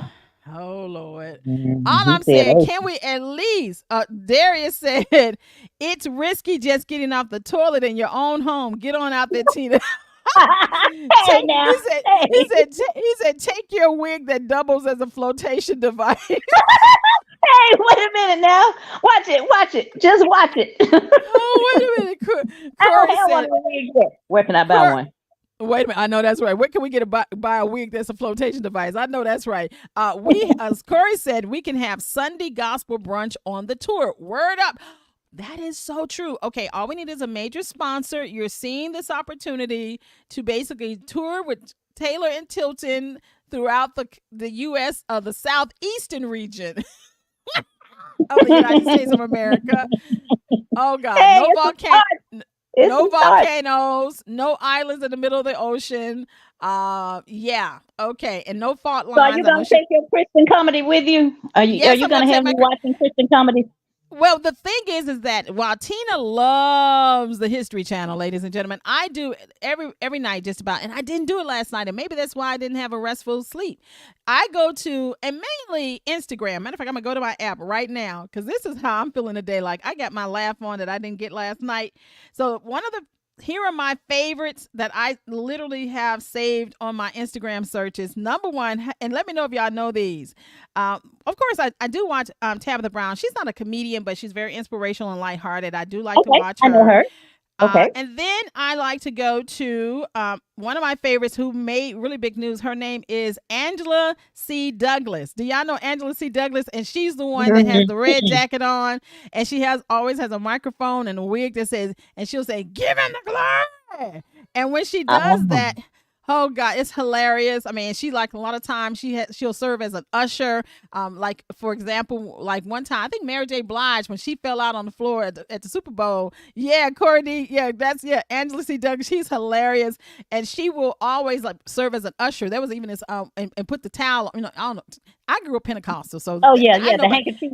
Oh Lord. Mhm. All I'm He said, saying, "Oh." can we at least, Darius said, it's risky just getting off the toilet in your own home. Get on out there, Tina. Hey, now. He said, take your wig that doubles as a flotation device. Hey, wait a minute now. Watch it. Just watch it. Oh, wait a minute. I Corey don't have one said, of these yet. Where can I buy one? wait a minute. I know that's right. Where can we get buy a wig that's a flotation device? I know that's right. As Corey said, we can have Sunday gospel brunch on the tour. Word up. That is so true. Okay, all we need is a major sponsor. You're seeing this opportunity to basically tour with Taylor and Tilton throughout the U.S. of the southeastern region of the United States of America. Oh God, Hey, no it's a volcano. It's No a start. volcanoes, no islands in the middle of the ocean. Yeah, okay, and no fault So lines. are you gonna take your Christian comedy with you? Are Yes, you I'm gonna gonna have take me my. watching Christian comedy? Well, the thing is that while Tina loves the History Channel, ladies and gentlemen, I do every night just about, and I didn't do it last night, and maybe that's why I didn't have a restful sleep. I go to, and mainly Instagram. Matter of fact, I'm gonna go to my app right now because this is how I'm feeling today. Like I got my laugh on that I didn't get last night. So here are my favorites that I literally have saved on my Instagram searches. Number one, and let me know if y'all know these. Of course, I do watch Tabitha Brown. She's not a comedian, but she's very inspirational and lighthearted. I do like to watch her. I know her. Okay. And then I like to go to one of my favorites who made really big news. Her name is Angela C. Douglas. Do y'all know Angela C. Douglas? And she's the one that has the red jacket on, and she always has a microphone and a wig that says, and she'll say, "Give him the glory." And when she does that, Oh God, it's hilarious. I mean, she like a lot of times she'll serve as an usher. Like for example, like one time I think Mary J. Blige when she fell out on the floor at the Super Bowl. Yeah, Courtney. Yeah, Angela C. Douglas. She's hilarious, and she will always like serve as an usher. There was even this and put the towel. You know, I don't know. I grew up Pentecostal, so Oh yeah, I yeah, know. the But handkerchief.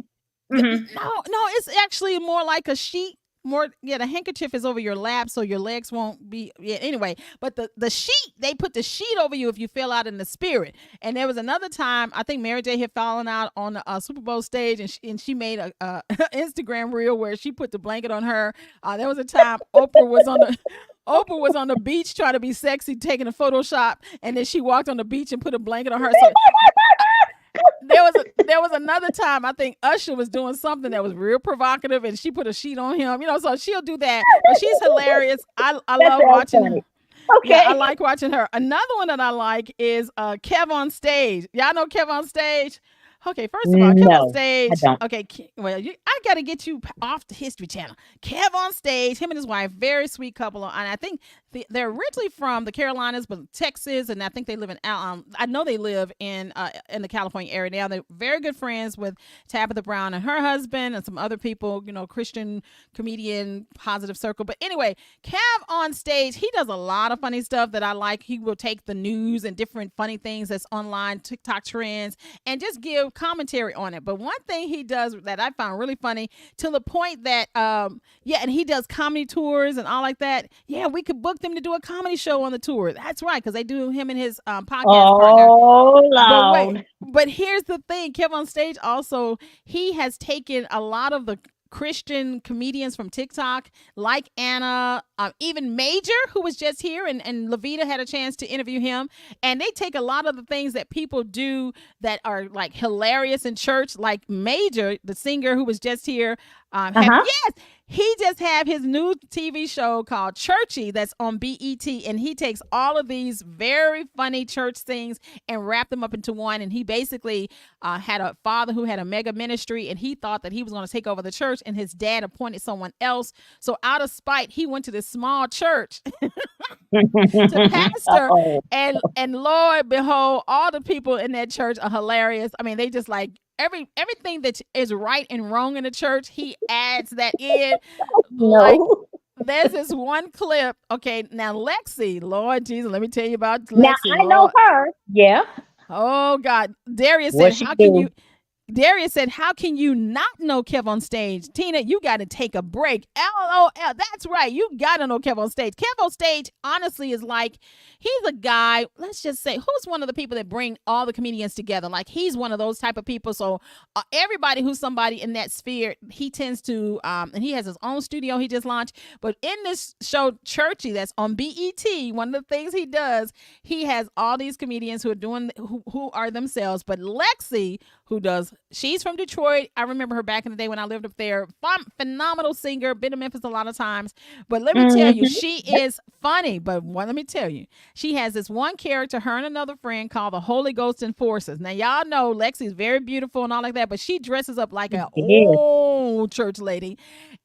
Hmm. no, it's actually more like a sheet. More, yeah, the handkerchief is over your lap so your legs won't be, yeah, anyway, but the sheet, they put the sheet over you if you fell out in the spirit. And there was another time I think Mary J had fallen out on the Super Bowl stage, and she made a Instagram reel where she put the blanket on her. There was a time Oprah was on the beach trying to be sexy, taking a Photoshop, and then she walked on the beach and put a blanket on her. So there was another time I think Usher was doing something that was real provocative, and she put a sheet on him. You know, so she'll do that. But she's hilarious. I love watching her. Okay. Yeah, I like watching her. Another one that I like is Kev on Stage. Y'all know Kev on Stage? Okay, first of all, Kev on No, Stage. I don't. Okay, well, I got to get you off the History Channel. Kev on Stage, him and his wife, very sweet couple. And I think they're originally from the Carolinas, but Texas, and I think they live in. I know they live in the California area now. They're very good friends with Tabitha Brown and her husband, and some other people. You know, Christian comedian, positive circle. But anyway, Kev on Stage, he does a lot of funny stuff that I like. He will take the news and different funny things that's online, TikTok trends, and just give commentary on it. But one thing he does that I found really funny, to the point that and he does comedy tours and all like that. Yeah, we could book them to do a comedy show on the tour. That's right, because they do him and his podcast partner. Oh, But Lord. wait, but here's the thing, Kev on Stage also, he has taken a lot of the Christian comedians from TikTok, like Anna, even Major, who was just here, and Levita had a chance to interview him. And they take a lot of the things that people do that are like hilarious in church, like Major, the singer who was just here. Yes, he just have his new TV show called Churchy that's on BET, and he takes all of these very funny church things and wrap them up into one. And he basically had a father who had a mega ministry, and he thought that he was going to take over the church, and his dad appointed someone else. So out of spite, he went to this small church to pastor, and Lord behold, all the people in that church are hilarious. I mean, they just like everything that is right and wrong in the church, he adds that in. No. Like, there's this one clip. Okay, now Lexi, Lord Jesus, let me tell you about Lexi. Now I know Lord. her. Yeah. Oh God, Darius What said, she "How can do? you?" Darius said, "How can you not know Kev on Stage? Tina, you got to take a break." LOL. That's right. You got to know Kev on Stage. Kev on Stage, honestly, is like, he's a guy, let's just say, who's one of the people that bring all the comedians together. Like, he's one of those type of people. So everybody who's somebody in that sphere, he tends to, and he has his own studio he just launched. But in this show, Churchy, that's on BET, one of the things he does, he has all these comedians who are doing, who are themselves. But Lexi, she's from Detroit. I remember her back in the day when I lived up there. Phenomenal singer, been to Memphis a lot of times. But let me tell you, she is funny. But let me tell you, she has this one character, her and another friend, called the Holy Ghost Enforcers. Now, y'all know Lexi's very beautiful and all like that, but she dresses up like an old church lady.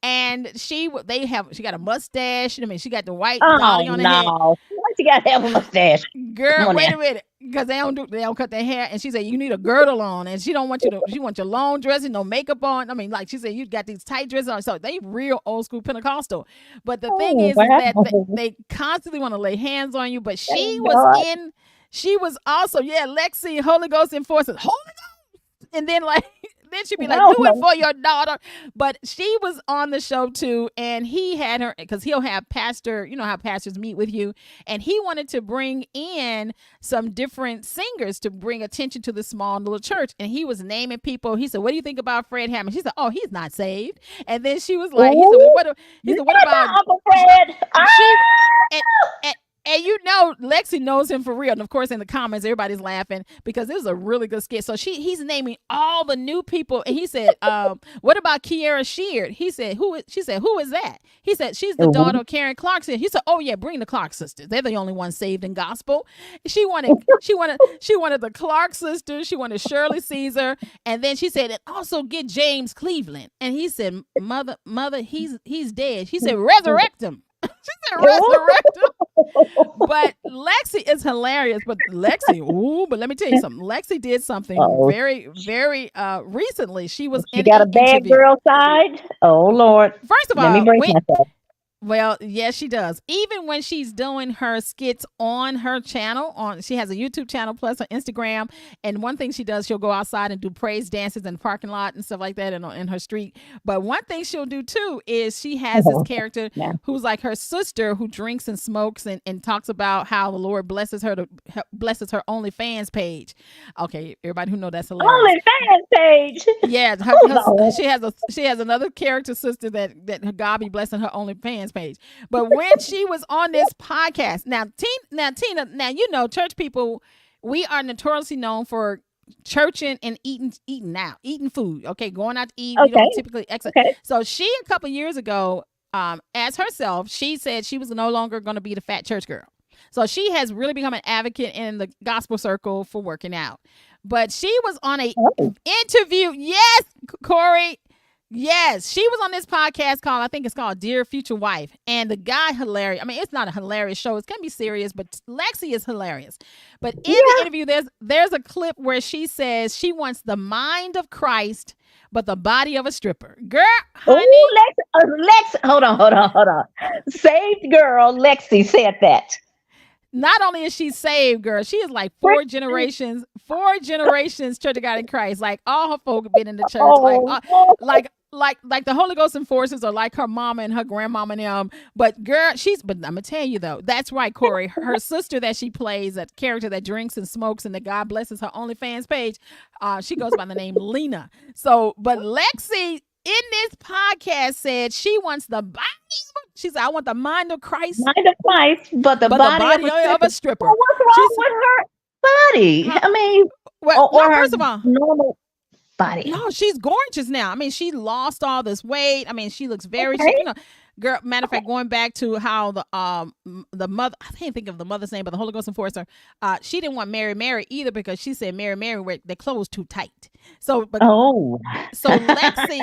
And she got a mustache. I mean, she got the white dolly on her head. Why she got to have a mustache? Girl, wait a minute, because they don't cut their hair. And she said you need a girdle on, and she want your long dresses, no makeup on. I mean, like she said, you got these tight dresses on. So they real old school Pentecostal. But the thing is that they constantly want to lay hands on you. But she was also, Lexi, Holy Ghost Enforcers, Holy Ghost, and then like. Then she'd be like, do it for your daughter. But she was on the show too, and he had her, because he'll have pastor, you know how pastors meet with you, and he wanted to bring in some different singers to bring attention to the small little church. And he was naming people. He said, what do you think about Fred Hammond? She said, oh, he's not saved. And then she was like, he said, what about Uncle Fred? And you know, Lexi knows him for real. And of course, in the comments, everybody's laughing because it was a really good skit. So he's naming all the new people. And he said, what about Kiara Sheard? She said, who is that? He said, she's the daughter of Karen Clarkson. He said, oh yeah, bring the Clark sisters. They're the only ones saved in gospel. She wanted the Clark sisters. She wanted Shirley Caesar. And then she said, and also get James Cleveland. And he said, mother, he's dead. She said, resurrect him. said resurrected. But Lexi is hilarious. But but let me tell you something. Lexi did something Uh-oh. very, very recently. She was She in got a an bad interview. girl side. Oh Lord. First of Let me all, brace myself. well, yes, she does. Even when she's doing her skits on her channel, she has a YouTube channel plus her Instagram. And one thing she does, she'll go outside and do praise dances in the parking lot and stuff like that in her street. But one thing she'll do too is she has this character Yeah. who's like her sister who drinks and smokes and talks about how the Lord blesses her OnlyFans page. Okay, everybody who know that's hilarious. OnlyFans page. Yeah, Lord. she has another character sister that God be blessing her OnlyFans page. But when she was on this podcast, now Tina, you know, church people, we are notoriously known for churching and eating food. Okay, going out to eat. We don't typically exercise. Okay. So she a couple years ago, as herself, she said she was no longer going to be the fat church girl. So she has really become an advocate in the gospel circle for working out. But she was on a interview. Yes, Corey. Yes, she was on this podcast I think it's called Dear Future Wife. And the guy, hilarious. I mean, it's not a hilarious show. It's going to be serious, but Lexi is hilarious. But in the interview, there's a clip where she says she wants the mind of Christ, but the body of a stripper. Girl, honey. Ooh, Lex, hold on. Saved girl Lexi said that. Not only is she saved, girl, she is like four generations Church of God in Christ. Like all her folk have been in the church. Like the Holy Ghost enforcers are like her mama and her grandmama and them. But girl, but I'm gonna tell you though, that's right, Corey. Her sister that she plays, that character that drinks and smokes and that God blesses her OnlyFans page, she goes by the name Lena. So, but Lexi in this podcast said she wants the body. She said, I want the mind of Christ. Mind of Christ, but the body of a stripper. Well, what's wrong with her body? I mean, first of all, normal body. No, she's gorgeous now. I mean, she lost all this weight. I mean, she looks very, girl. Matter of fact, going back to how the mother, I can't think of the mother's name, but the Holy Ghost enforcer, she didn't want Mary either because she said Mary wear their clothes too tight. So Lexi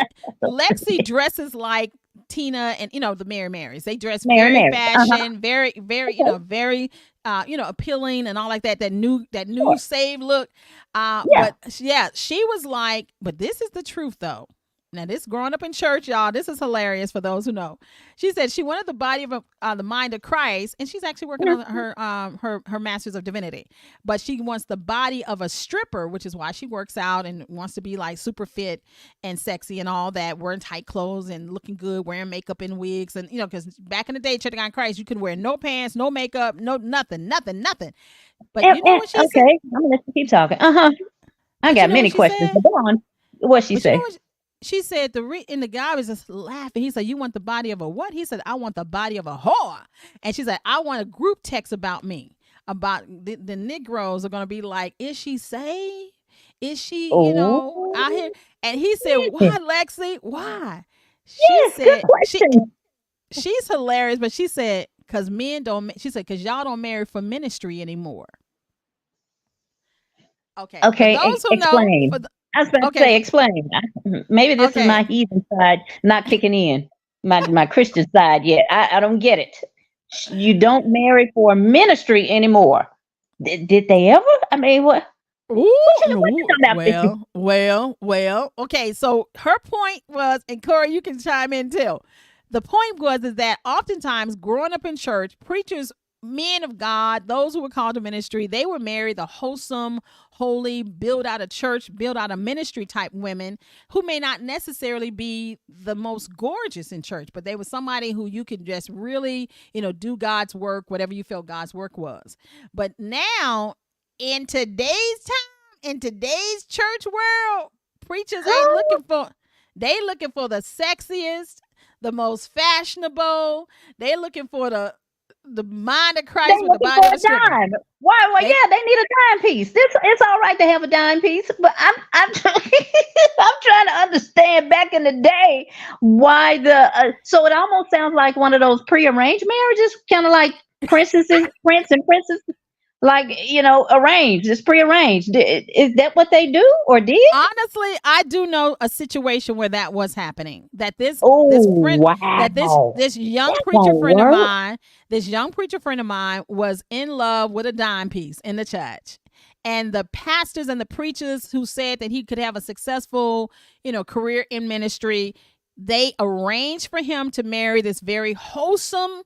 dresses like Tina and the Marys. They dress very fashion, very very appealing and all like that. That new save look. But she was like, but this is the truth though. Now, this growing up in church, y'all, this is hilarious for those who know. She said she wanted the body of the mind of Christ, and she's actually working on her Master's of Divinity. But she wants the body of a stripper, which is why she works out and wants to be like super fit and sexy and all that, wearing tight clothes and looking good, wearing makeup and wigs. And, because back in the day, Church of God in Christ, you could wear no pants, no makeup, no nothing. But you know what she said? Okay, I'm going to let you keep talking. I got many questions. Go on. What'd she say? She said and the guy was just laughing. He said, "You want the body of a what?" He said, "I want the body of a whore." And she said, "I want a group text about me. About the Negroes are going to be like, is she saved? Is she, out here?" And he said, "Why, Lexi? Why?" She said, she's hilarious, but she said, "Because because y'all don't marry for ministry anymore." Okay. Those who explain. I was about to say, explain. Maybe this is my heathen side not kicking in, my Christian side yet. I don't get it. You don't marry for ministry anymore. Did they ever? I mean, what? Well. Okay, so her point was, and Corey, you can chime in too. The point is that oftentimes growing up in church, preachers, men of God, those who were called to ministry, they were married the wholesome, holy, build out a church, build out a ministry type women who may not necessarily be the most gorgeous in church, but they were somebody who you could just really, do God's work, whatever you felt God's work was. But now in today's church world, preachers ain't looking for the sexiest, the most fashionable. They looking for the mind of Christ with the body of a stripper. Why? They need a dime piece. It's all right to have a dime piece, but I'm I'm trying to understand back in the day why so it almost sounds like one of those prearranged marriages, kind of like prince and princess. Like, arranged. It's prearranged. Is that what they do or did? Honestly, I do know a situation where that was happening. That this Oh, friend that wow. this young That preacher won't friend of work. mine, this young preacher friend of mine was in love with a dime piece in the church. And the pastors and the preachers who said that he could have a successful, career in ministry, they arranged for him to marry this very wholesome,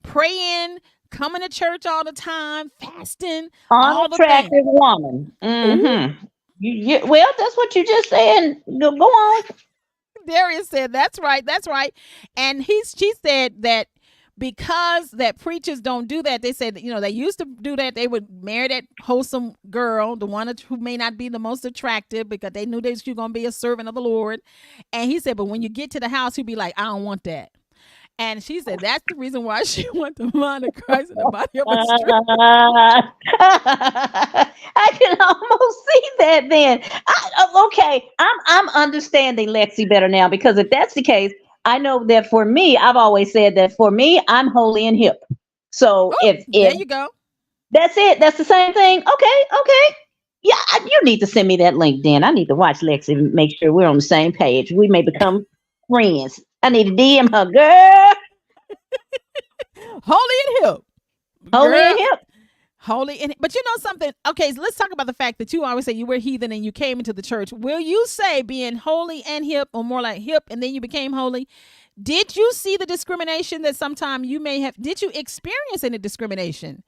praying, coming to church all the time, fasting, all the things. Unattractive woman. Ooh, Mm-hmm. Well, that's what you just said. Go on. Darius said, "That's right, that's right," and she said that because that preachers don't do that. They said they used to do that. They would marry that wholesome girl, the one who may not be the most attractive, because they knew that she was gonna be a servant of the Lord. And he said, but when you get to the house, he'd be like, "I don't want that." And she said that's the reason why she went the mind of Christ in the body of a stripper. I can almost see that then. Okay, I'm understanding Lexi better now, because if that's the case, I know that for me, I've always said that for me, I'm holy and hip. So Oh, if there you go. that's it, that's the same thing. Okay, okay. Yeah, you need to send me that link, then. I need to watch Lexi and make sure we're on the same page. We may become friends. I need to DM her, girl. Holy and hip, Holy girl. and hip. Holy and but you know something? Okay, so let's talk about the fact that you always say you were heathen and you came into the church. Will you say being holy and hip, or more like hip and then you became holy? Did you see the discrimination that sometime you may have? Did you experience any discrimination?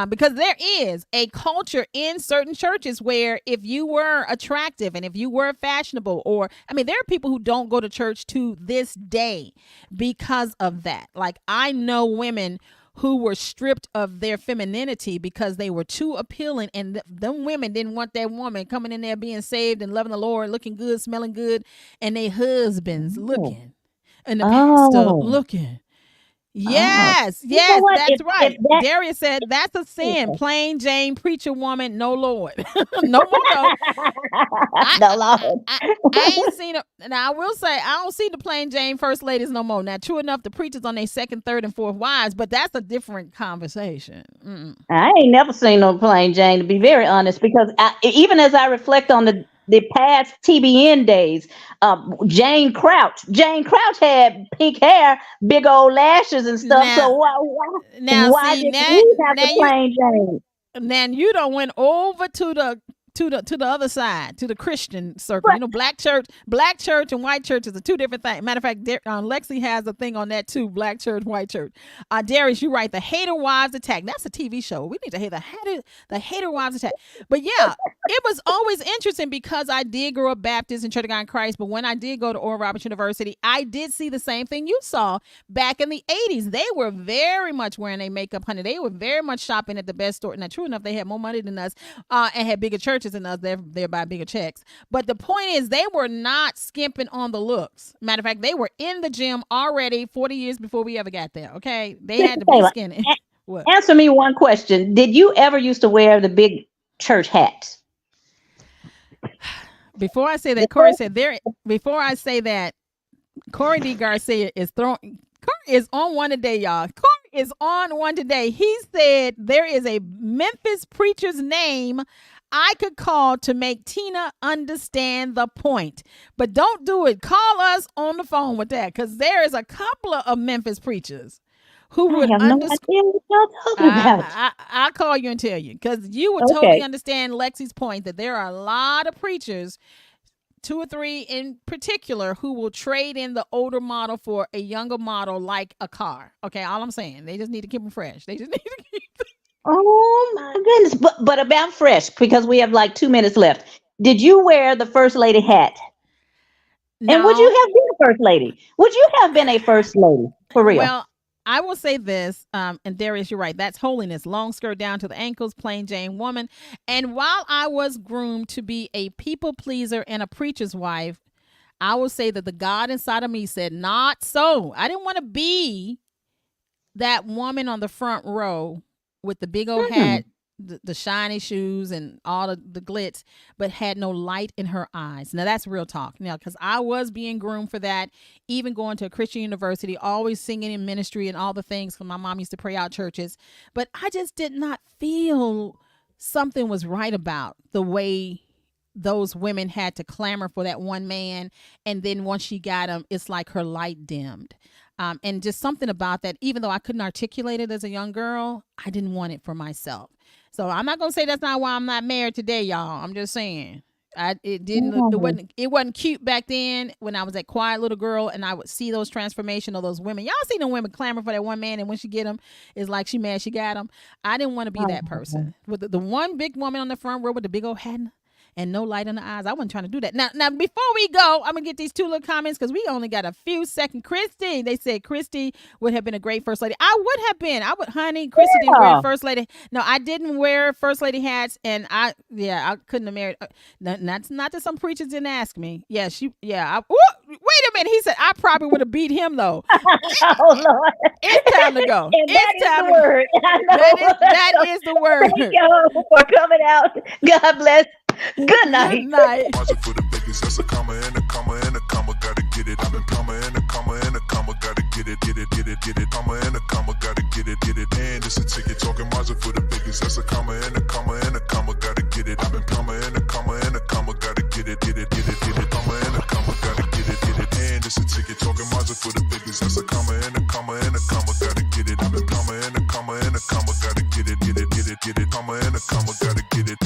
Because there is a culture in certain churches where if you were attractive and if you were fashionable, or I mean, there are people who don't go to church to this day because of that. Like, I know women who were stripped of their femininity because they were too appealing, and them women didn't want that woman coming in there being saved and loving the Lord, looking good, smelling good, and their husbands Oh. looking and the pastor Oh. looking. Oh. Yes, You know yes, what? that's If right. that Darius said that's a sin. yeah. Plain Jane preacher woman, no Lord, no more. No, I, The I, Lord. I ain't seen it. Now I will say I don't see the plain Jane first ladies no more. Now, true enough, the preachers on their second, third, and fourth wives, but that's a different conversation. Mm. I ain't never seen no plain Jane, to be very honest, because even as I reflect on the past TBN days, Jane Crouch had pink hair, big old lashes and stuff. So Now, why see, did we have now the you plain Jane? then you don't went over to the other side, to the Christian circle. But You know, black church and white church is a two different thing. Matter of fact, Lexi has a thing on that too. Black church, white church. Darius, you right. The Hater Wives Attack. That's a TV show. We need to hear the Hater Wives Attack. But yeah, it was always interesting because I did grow up Baptist and Church of God in Christ. But when I did go to Oral Roberts University, I did see the same thing you saw back in the 80s. They were very much wearing their makeup, honey. They were very much shopping at the best store. Now, true enough, they had more money than us, and had bigger churches than us, thereby bigger checks. But the point is, they were not skimping on the looks. Matter of fact, they were in the gym already 40 years before we ever got there. Okay, they had to be Taylor, skinny. What? answer me one question: did you ever used to wear the big church hats? Before I say The that, Corey said there. Before I say that, Corey D. Garcia is throwing. Corey is on one today, y'all. Corey is on one today. He said there is a Memphis preacher's name I could call to make Tina understand the point. But don't do it. Call us on the phone with that, because there is a couple of Memphis preachers who I would have no idea what y'all talking about. I'll call you and tell you, because you would totally Okay. understand Lexi's point that there are a lot of preachers, two or three in particular, who will trade in the older model for a younger model like a car. Okay, all I'm saying, they just need to keep them fresh. They just need to keep. Oh my goodness. But about fresh, because we have like 2 minutes left. Did you wear the first lady hat? And would you No. have been a first lady? Would you have been a first lady? For real? Well, I will say this, and Darius, you're right. That's holiness. Long skirt down to the ankles, plain Jane woman. And while I was groomed to be a people pleaser and a preacher's wife, I will say that the God inside of me said, not so. I didn't want to be that woman on the front row with the big old Hmm. hat, the shiny shoes and all the glitz, but had no light in her eyes. Now that's real talk. Now, because I was being groomed for that, even going to a Christian university, always singing in ministry and all the things, because my mom used to pray out churches. But I just did not feel something was right about the way those women had to clamor for that one man. And then once she got him, it's like her light dimmed. And just something about that, even though I couldn't articulate it as a young girl, I didn't want it for myself. So I'm not going to say that's not why I'm not married today, y'all. I'm just saying. It wasn't cute back then when I was that quiet little girl and I would see those transformation of those women. Y'all see them women clamor for that one man, and when she get him, it's like she mad she got him. I didn't want to be that person. With the one big woman on the front row with the big old hat and no light in the eyes. I wasn't trying to do that. Now before we go, I'm gonna get these two little comments because we only got a few seconds. Christie, they said Christie would have been a great first lady. I would have been. Honey, Christie didn't wear first lady. No, I didn't wear first lady hats, and I couldn't have married. Not that some preachers didn't ask me. Yeah, wait a minute. He said I probably would have beat him though. Oh Lord, it's time to go. And it's that time. Is the word. That is the word. Thank you for coming out. God bless. Good night. Good night. For the biggest, that's a comma and a comma and a comma, gotta get it. I've been comma and a comma and a comma, gotta get it, get it, get it, get it. Comma and a comma, gotta get it, get it. And it's a ticket talking Mazda for the biggest, that's a comma and a comma and a comma, gotta get it. I've been comma and a comma and a comma, gotta get it, get it, get it, get it. Comma and a comma, gotta get it, get it. And it's a ticket talking Mazda for the biggest, that's a comma and a comma and a comma, gotta get it. I've been comma and a comma and a comma, gotta get it, get it, get it, get it. Comma and a comma, gotta get it.